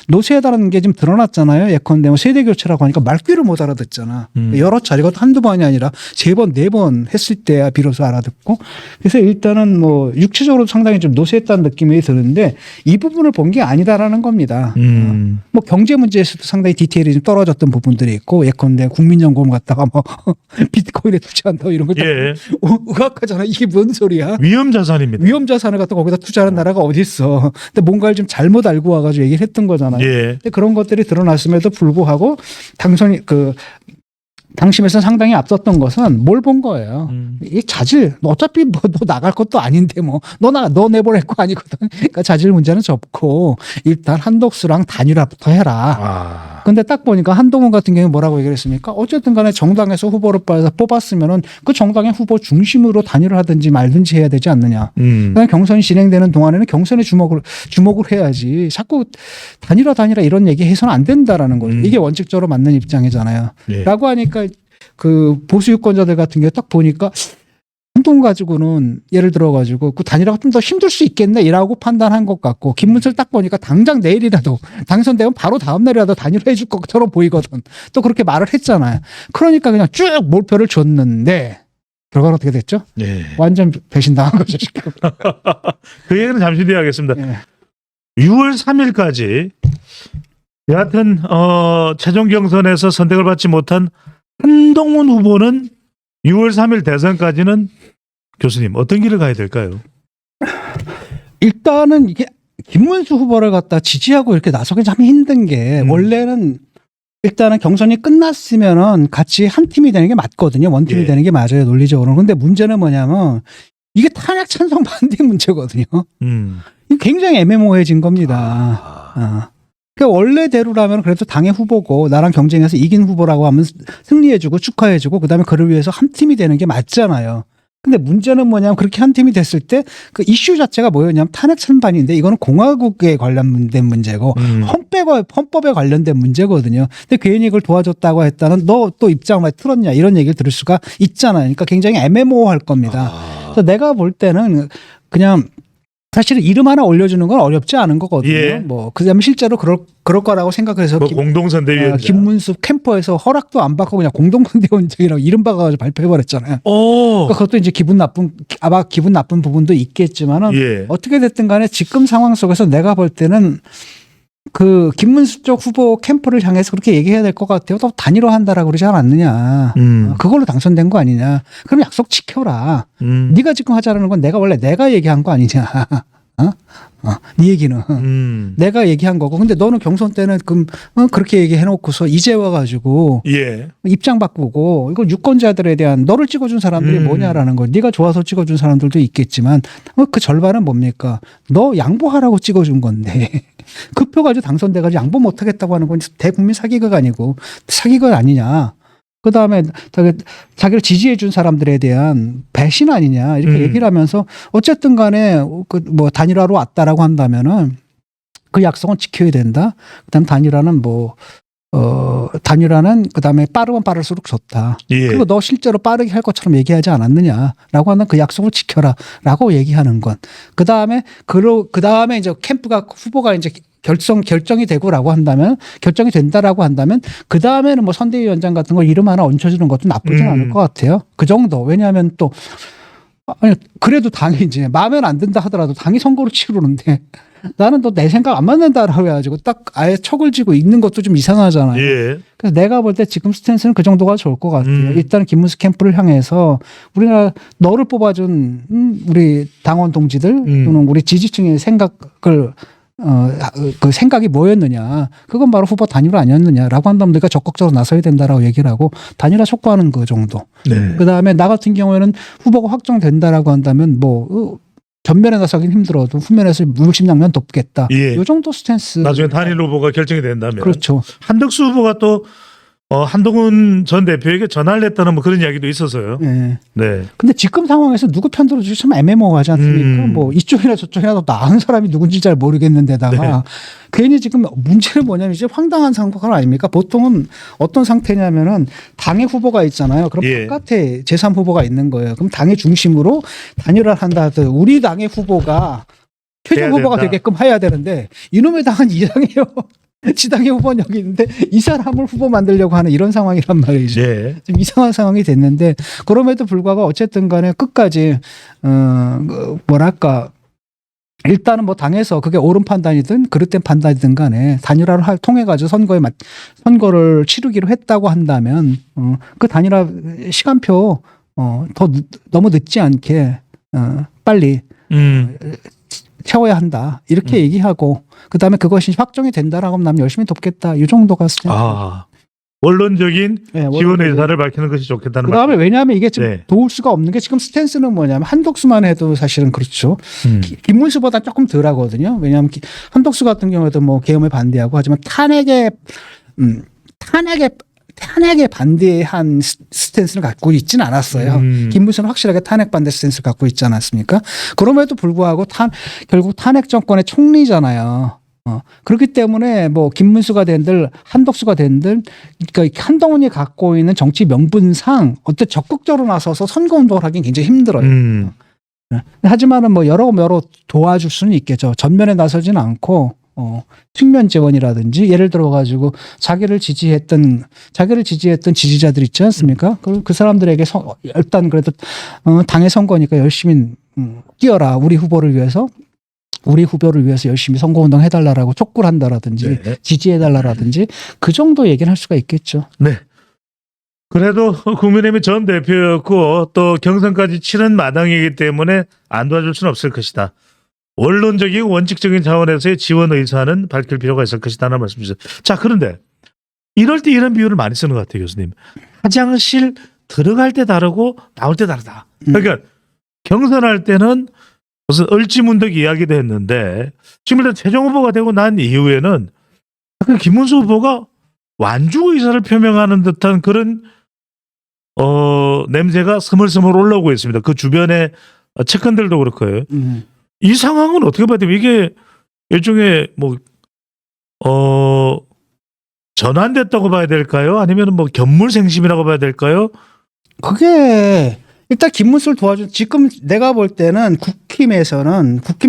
노쇠하다는 게 지금 드러났잖아요. 예컨대 뭐 세대 교체라고 하니까 말귀를 못 알아듣잖아. 여러 차례, 이것도 한두 번이 아니라 3번, 4번 했을 때야 비로소 알아듣고. 그래서 일단은 뭐 육체적으로 상당히 좀 노쇠했다는 느낌이 드는데 이 부분을 본 게 아니다라는 겁니다. 뭐 경제 문제에서도 상당히 디테일이 좀 떨어졌던 부분들이 있고, 예컨대 국민연금 갖다가 뭐 비트코인에 투자한다 이런 거 예. 의학하잖아. 이게 뭔 소리야? 위험 자산입니다. 위험 자산을 갖다 거기다 투자하는 나라가 어디 있어? 근데 뭔가를 좀 잘못 알고 와가지고 얘기를 했던 거잖아요. 예. 근데 그런 것들이 드러났음에도 불구하고 당심에서 상당히 앞섰던 것은 뭘 본 거예요. 이 자질, 어차피 뭐 너 나갈 것도 아닌데 뭐 너 내보낼 거 아니거든. 그러니까 자질 문제는 접고 일단 한덕수랑 단일화부터 해라. 근데 딱 보니까 한동훈 같은 경우에 뭐라고 얘기를 했습니까? 어쨌든 간에 정당에서 후보를 뽑았으면은 그 정당의 후보 중심으로 단일을 하든지 말든지 해야 되지 않느냐. 그냥 경선이 진행되는 동안에는 경선에 주목을 해야지. 자꾸 단일화 이런 얘기 해서는 안 된다라는 거죠. 이게 원칙적으로 맞는 입장이잖아요. 예. 라고 하니까 그 보수 유권자들 같은 경우 딱 보니까 한동 가지고는 예를 들어가지고 그 단일화가 좀 더 힘들 수 있겠네라고 판단한 것 같고, 김문수를 딱 보니까 당장 내일이라도 당선되면 바로 다음 날이라도 단일화 해줄 것처럼 보이거든. 또 그렇게 말을 했잖아요. 그러니까 그냥 쭉 몰표를 줬는데 결과는 어떻게 됐죠? 예. 완전 배신당한 거죠 지금. 그 얘기는 잠시 뒤에 하겠습니다. 예. 6월 3일까지 여하튼 최종 경선에서 선택을 받지 못한 한동훈 후보는 6월 3일 대선까지는 교수님 어떤 길을 가야 될까요? 일단은 이게 김문수 후보를 갖다 지지하고 이렇게 나서기 참 힘든 게, 원래는 일단은 경선이 끝났으면은 같이 한 팀이 되는 게 맞거든요. 원팀이 예. 되는 게 맞아요, 논리적으로. 근데 문제는 뭐냐면 이게 탄핵 찬성 반대 문제거든요. 이게 굉장히 애매모호해진 겁니다. 그러니까 원래대로라면 그래도 당의 후보고 나랑 경쟁해서 이긴 후보라고 하면 승리해주고 축하해주고 그다음에 그를 위해서 한 팀이 되는 게 맞잖아요. 근데 문제는 뭐냐면 그렇게 한 팀이 됐을 때 그 이슈 자체가 뭐였냐면 탄핵 찬반인데, 이거는 공화국에 관련된 문제고 헌법에 관련된 문제거든요. 근데 괜히 이걸 도와줬다고 했다는 너 또 입장 왜 틀었냐 이런 얘기를 들을 수가 있잖아요. 그러니까 굉장히 애매모호할 겁니다. 그래서 내가 볼 때는 그냥 사실은 이름 하나 올려주는 건 어렵지 않은 거거든요. 예. 뭐 그다음에 실제로 그럴 거라고 생각해서 뭐 공동선대위원장. 김문수 캠퍼에서 허락도 안 받고 그냥 공동선대위원장이라고 이름 박아가지고 발표해버렸잖아요. 그러니까 그것도 이제 기분 나쁜 부분도 있겠지만은 예. 어떻게 됐든 간에 지금 상황 속에서 내가 볼 때는 그 김문수 쪽 후보 캠프를 향해서 그렇게 얘기해야 될 것 같아요. 또 단일화한다라고 그러지 않았느냐. 그걸로 당선된 거 아니냐. 그럼 약속 지켜라. 네가 지금 하자라는 건 내가 얘기한 거 아니냐. 네 얘기는 내가 얘기한 거고, 근데 너는 경선 때는 그렇게 얘기해놓고서 이제 와가지고 예. 입장 바꾸고, 이거 유권자들에 대한 너를 찍어준 사람들이 뭐냐라는 거. 네가 좋아서 찍어준 사람들도 있겠지만 그 절반은 뭡니까? 너 양보하라고 찍어준 건데 그 표 가지고 당선돼가지고 양보 못하겠다고 하는 건 대국민 사기극 아니고 사기극 아니냐. 그 다음에 자기를 지지해 준 사람들에 대한 배신 아니냐 이렇게 얘기를 하면서 어쨌든 간에 뭐 단일화로 왔다라고 한다면은 그 약속은 지켜야 된다. 그다음 단일화는 단일화는 그다음에 빠르면 빠를수록 좋다. 예. 그리고 너 실제로 빠르게 할 것처럼 얘기하지 않았느냐라고 하는 그 약속을 지켜라라고 얘기하는 건. 그다음에 이제 캠프가 후보가 이제 결정이 되고라고 한다면, 결정이 된다라고 한다면 그 다음에는 뭐 선대위원장 같은 거 이름 하나 얹혀주는 것도 나쁘진 않을 것 같아요. 그 정도. 왜냐하면 또 그래도 당이 이제 마음에 안 든다 하더라도 당이 선거를 치르는데 나는 또 내 생각 안 맞는다라고 해가지고 딱 아예 척을 지고 있는 것도 좀 이상하잖아요. 예. 그래서 내가 볼 때 지금 스탠스는 그 정도가 좋을 것 같아요. 일단 김문수 캠프를 향해서 우리나라 너를 뽑아준 우리 당원 동지들 또는 우리 지지층의 생각을 그 생각이 뭐였느냐. 그건 바로 후보 단일화 아니었느냐라고 한다면 내가 적극적으로 나서야 된다라고 얘기를 하고 단일화 촉구하는 그 정도. 네. 그다음에 나 같은 경우에는 후보가 확정된다라고 한다면 전면에 나서긴 힘들어도 후면에서 물심양면 돕겠다. 예. 이 정도 스탠스. 나중에 단일 후보가 결정이 된다면. 그렇죠. 한덕수 후보가 또 한동훈 전 대표에게 전화를 했다는 뭐 그런 이야기도 있어서요. 예. 네. 근데 지금 상황에서 누구 편 들어주기 참 애매모호하지 않습니까? 뭐 이쪽이나 저쪽이나 더 나은 사람이 누군지 잘 모르겠는데다가 괜히 지금 문제는 뭐냐면 이제 황당한 상황 아닙니까? 보통은 어떤 상태냐면은 당의 후보가 있잖아요. 그럼 예. 바깥에 제3 후보가 있는 거예요. 그럼 당의 중심으로 단일화를 한다 하더라도 우리 당의 후보가 최종 해야 후보가 된다. 되게끔 해야 되는데 이놈의 당은 이상해요. 지당의 후보는 여기 있는데 이 사람을 후보 만들려고 하는 이런 상황이란 말이죠. 네. 좀 이상한 상황이 됐는데 그럼에도 불구하고 어쨌든 간에 끝까지 뭐랄까 일단은 뭐 당에서 그게 옳은 판단이든 그릇된 판단이든 간에 단일화를 통해 가지고 선거를 치르기로 했다고 한다면 그 단일화 시간표 너무 늦지 않게 빨리 채워야 한다 이렇게 얘기하고 그다음에 그것이 확정이 된다라고 하면 남 열심히 돕겠다 이 정도가 원론적인 네, 지원 의사를 밝히는 것이 좋겠다는 그다음에 왜냐하면 이게 지금 네. 도울 수가 없는 게 지금 스탠스는 뭐냐면 한덕수만 해도 사실은 그렇죠. 김문수보다 조금 덜하거든요. 왜냐하면 한덕수 같은 경우에도 뭐 계엄에 반대하고 하지만 탄핵에 반대한 스탠스를 갖고 있지는 않았어요. 김문수는 확실하게 탄핵 반대 스탠스를 갖고 있지 않았습니까? 그럼에도 불구하고 결국 탄핵 정권의 총리잖아요. 그렇기 때문에 뭐 김문수가 된들 한덕수가 된들 그러니까 한동훈이 갖고 있는 정치 명분상 어떤 적극적으로 나서서 선거운동을 하긴 굉장히 힘들어요. 하지만은 뭐 여러 도와줄 수는 있겠죠. 전면에 나서지는 않고 측면 지원이라든지 예를 들어 가지고 자기를 지지했던 지지자들 있지 않습니까? 그 사람들에게 일단 그래도 당의 선거니까 열심히 뛰어라 우리 후보를 위해서 열심히 선거운동 해달라라고 촉구를 한다라든지 네. 지지해달라라든지 그 정도 얘기는 할 수가 있겠죠. 네. 그래도 국민의힘 전 대표였고 또 경선까지 치른 마당이기 때문에 안 도와줄 수는 없을 것이다. 원론적이고 원칙적인 차원에서의 지원 의사는 밝힐 필요가 있을 것이다라는 말씀이죠. 자, 그런데 이럴 때 이런 비유를 많이 쓰는 것 같아요, 교수님. 화장실 들어갈 때 다르고 나올 때 다르다. 그러니까 경선할 때는 무슨 얼찌문득 이야기도 했는데 지금 일단 최종 후보가 되고 난 이후에는 김문수 후보가 완주 의사를 표명하는 듯한 그런 냄새가 스물스물 올라오고 있습니다. 그 주변의 측근들도 그렇고요. 이 상황은 어떻게 봐야 돼요? 이게 일종의 뭐 전환됐다고 봐야 될까요? 아니면 뭐 견물생심이라고 봐야 될까요? 그게 일단 김문수를 도와준 지금 내가 볼 때는 국힘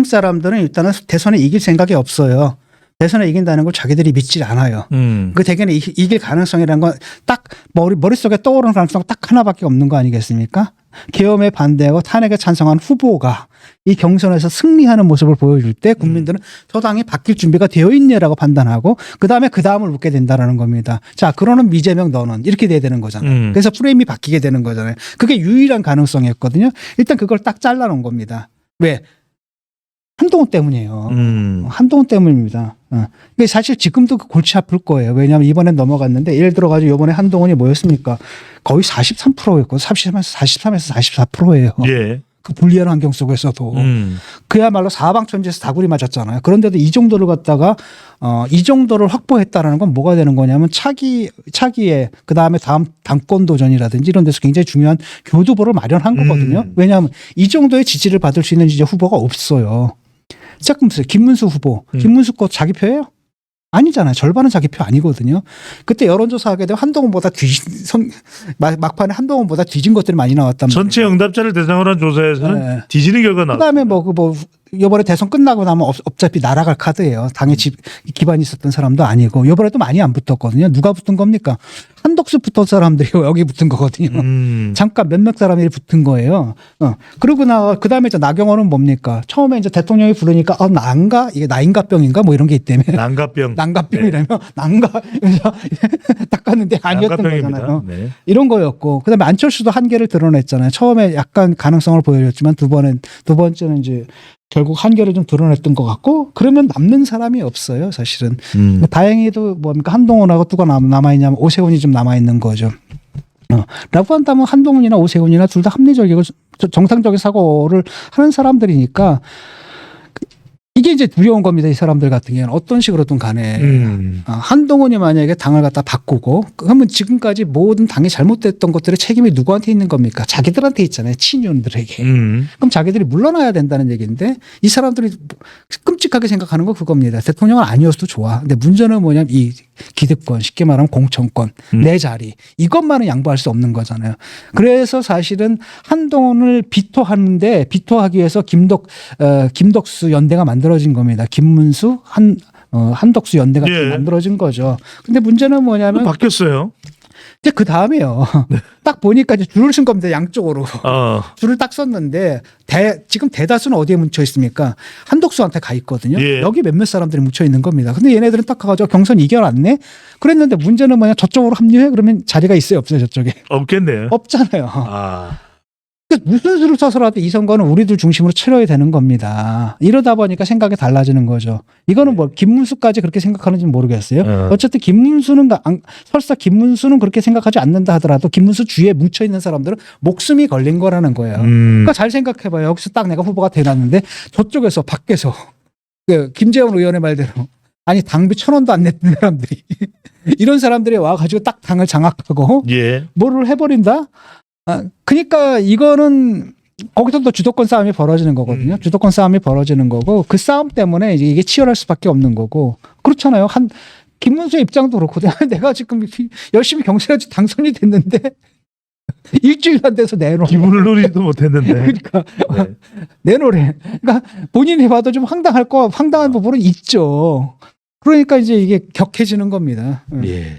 사람들은 일단은 대선에 이길 생각이 없어요. 대선에 이긴다는 걸 자기들이 믿질 않아요. 그 대개는 이길 가능성이라는 건 딱 머릿속에 떠오르는 가능성 딱 하나밖에 없는 거 아니겠습니까? 계엄에 반대하고 탄핵에 찬성한 후보가 이 경선에서 승리하는 모습을 보여줄 때 국민들은 저 당이 바뀔 준비가 되어 있냐라고 판단하고 그다음을 묻게 된다라는 겁니다. 자, 그러는 미재명 너는 이렇게 돼야 되는 거잖아요. 그래서 프레임이 바뀌게 되는 거잖아요. 그게 유일한 가능성이었거든요. 일단 그걸 딱 잘라놓은 겁니다. 왜? 한동훈 때문이에요. 한동훈 때문입니다. 근데 사실 지금도 그 골치 아플 거예요. 왜냐하면 이번엔 넘어갔는데 예를 들어가지고 이번에 한동훈이 뭐였습니까? 거의 43%였고 43에서 44%예요. 예. 그 불리한 환경 속에서도 그야말로 사방천지에서 다구리 맞았잖아요. 그런데도 이 정도를 갖다가 이 정도를 확보했다라는 건 뭐가 되는 거냐면 차기에 그다음에 다음 당권 도전이라든지 이런 데서 굉장히 중요한 교두보를 마련한 거거든요. 왜냐하면 이 정도의 지지를 받을 수 있는 이제 후보가 없어요. 잠깐 보세요. 김문수 후보. 김문수 거 자기 표예요? 아니잖아요. 절반은 자기 표 아니거든요. 그때 여론조사 하게 되면 막판에 한동훈보다 뒤진 것들이 많이 나왔단 말이에요. 전체 응답자를 대상으로 한 조사에서는 뒤지는 결과가 나왔어요. 그다음에 이번에 대선 끝나고 나면 어차피 날아갈 카드예요. 당에 기반이 있었던 사람도 아니고 이번에도 많이 안 붙었거든요. 누가 붙은 겁니까? 한덕수 붙은 사람들이 여기 붙은 거거든요. 잠깐 몇몇 사람들이 붙은 거예요. 그러고 그다음에 이제 나경원은 뭡니까? 처음에 이제 대통령이 부르니까 난가? 이게 나인가병인가? 뭐 이런 게 있다며. 난가병이라며 그래서 딱 갔는데 아니었던 거잖아요. 네. 이런 거였고 그다음에 안철수도 한계를 드러냈잖아요. 처음에 약간 가능성을 보여줬지만 두 번째는 이제 결국 한계를 좀 드러냈던 것 같고 그러면 남는 사람이 없어요, 사실은. 다행히도 뭡니까 한동훈하고 누가 남아있냐면 오세훈이 좀 남아있는 거죠. 라고 한다면 한동훈이나 오세훈이나 둘 다 합리적이고 정상적인 사고를 하는 사람들이니까 이게 이제 두려운 겁니다. 이 사람들 같은 경우는 어떤 식으로든 간에 한동훈이 만약에 당을 갖다 바꾸고 그러면 지금까지 모든 당이 잘못됐던 것들의 책임이 누구한테 있는 겁니까? 자기들한테 있잖아요. 친윤들에게. 그럼 자기들이 물러나야 된다는 얘기인데 이 사람들이 끔찍하게 생각하는 거 그겁니다. 대통령은 아니었어도 좋아. 근데 문제는 뭐냐면 이 기득권, 쉽게 말하면 공천권, 내 자리 이것만은 양보할 수 없는 거잖아요. 그래서 사실은 한동훈을 비토하기 위해서 김덕수 연대가 만들어진 겁니다. 김문수 한덕수 연대가 예. 만들어진 거죠. 근데 문제는 뭐냐면 바뀌었어요. 이제 그 다음에요. 딱 보니까 이제 줄을 쓴 겁니다. 양쪽으로. 줄을 딱 썼는데 지금 대다수는 어디에 뭉쳐 있습니까? 한덕수한테 가 있거든요. 예. 여기 몇몇 사람들이 뭉쳐 있는 겁니다. 근데 얘네들은 딱 가가지고 경선 이겨놨네? 그랬는데 문제는 뭐냐? 저쪽으로 합류해? 그러면 자리가 있어요? 없어요? 저쪽에? 없겠네요. 없잖아요. 아. 그러니까 무슨 수를 써서라도 이 선거는 우리들 중심으로 치러야 되는 겁니다. 이러다 보니까 생각이 달라지는 거죠. 이거는 뭐 김문수까지 그렇게 생각하는지는 모르겠어요. 어쨌든 설사 김문수는 그렇게 생각하지 않는다 하더라도 김문수 주위에 뭉쳐 있는 사람들은 목숨이 걸린 거라는 거예요. 그러니까 잘 생각해봐요. 여기서 딱 내가 후보가 돼놨는데 저쪽에서 밖에서 김재원 의원의 말대로 아니 당비 1,000원도 안 냈던 사람들이 이런 사람들이 와가지고 딱 당을 장악하고 예. 뭐를 해버린다? 그러니까 이거는 거기서 또 주도권 싸움이 벌어지는 거거든요. 주도권 싸움이 벌어지는 거고 그 싸움 때문에 이게 치열할 수밖에 없는 거고 그렇잖아요. 김문수의 입장도 그렇고 내가 지금 열심히 경선해서 당선이 됐는데 일주일 안 돼서 내놓으래. 기분을 누리지도 못했는데. 그러니까 내놓으래. 그러니까 본인이 봐도 좀 황당한 부분은 있죠. 그러니까 이제 이게 격해지는 겁니다. 예.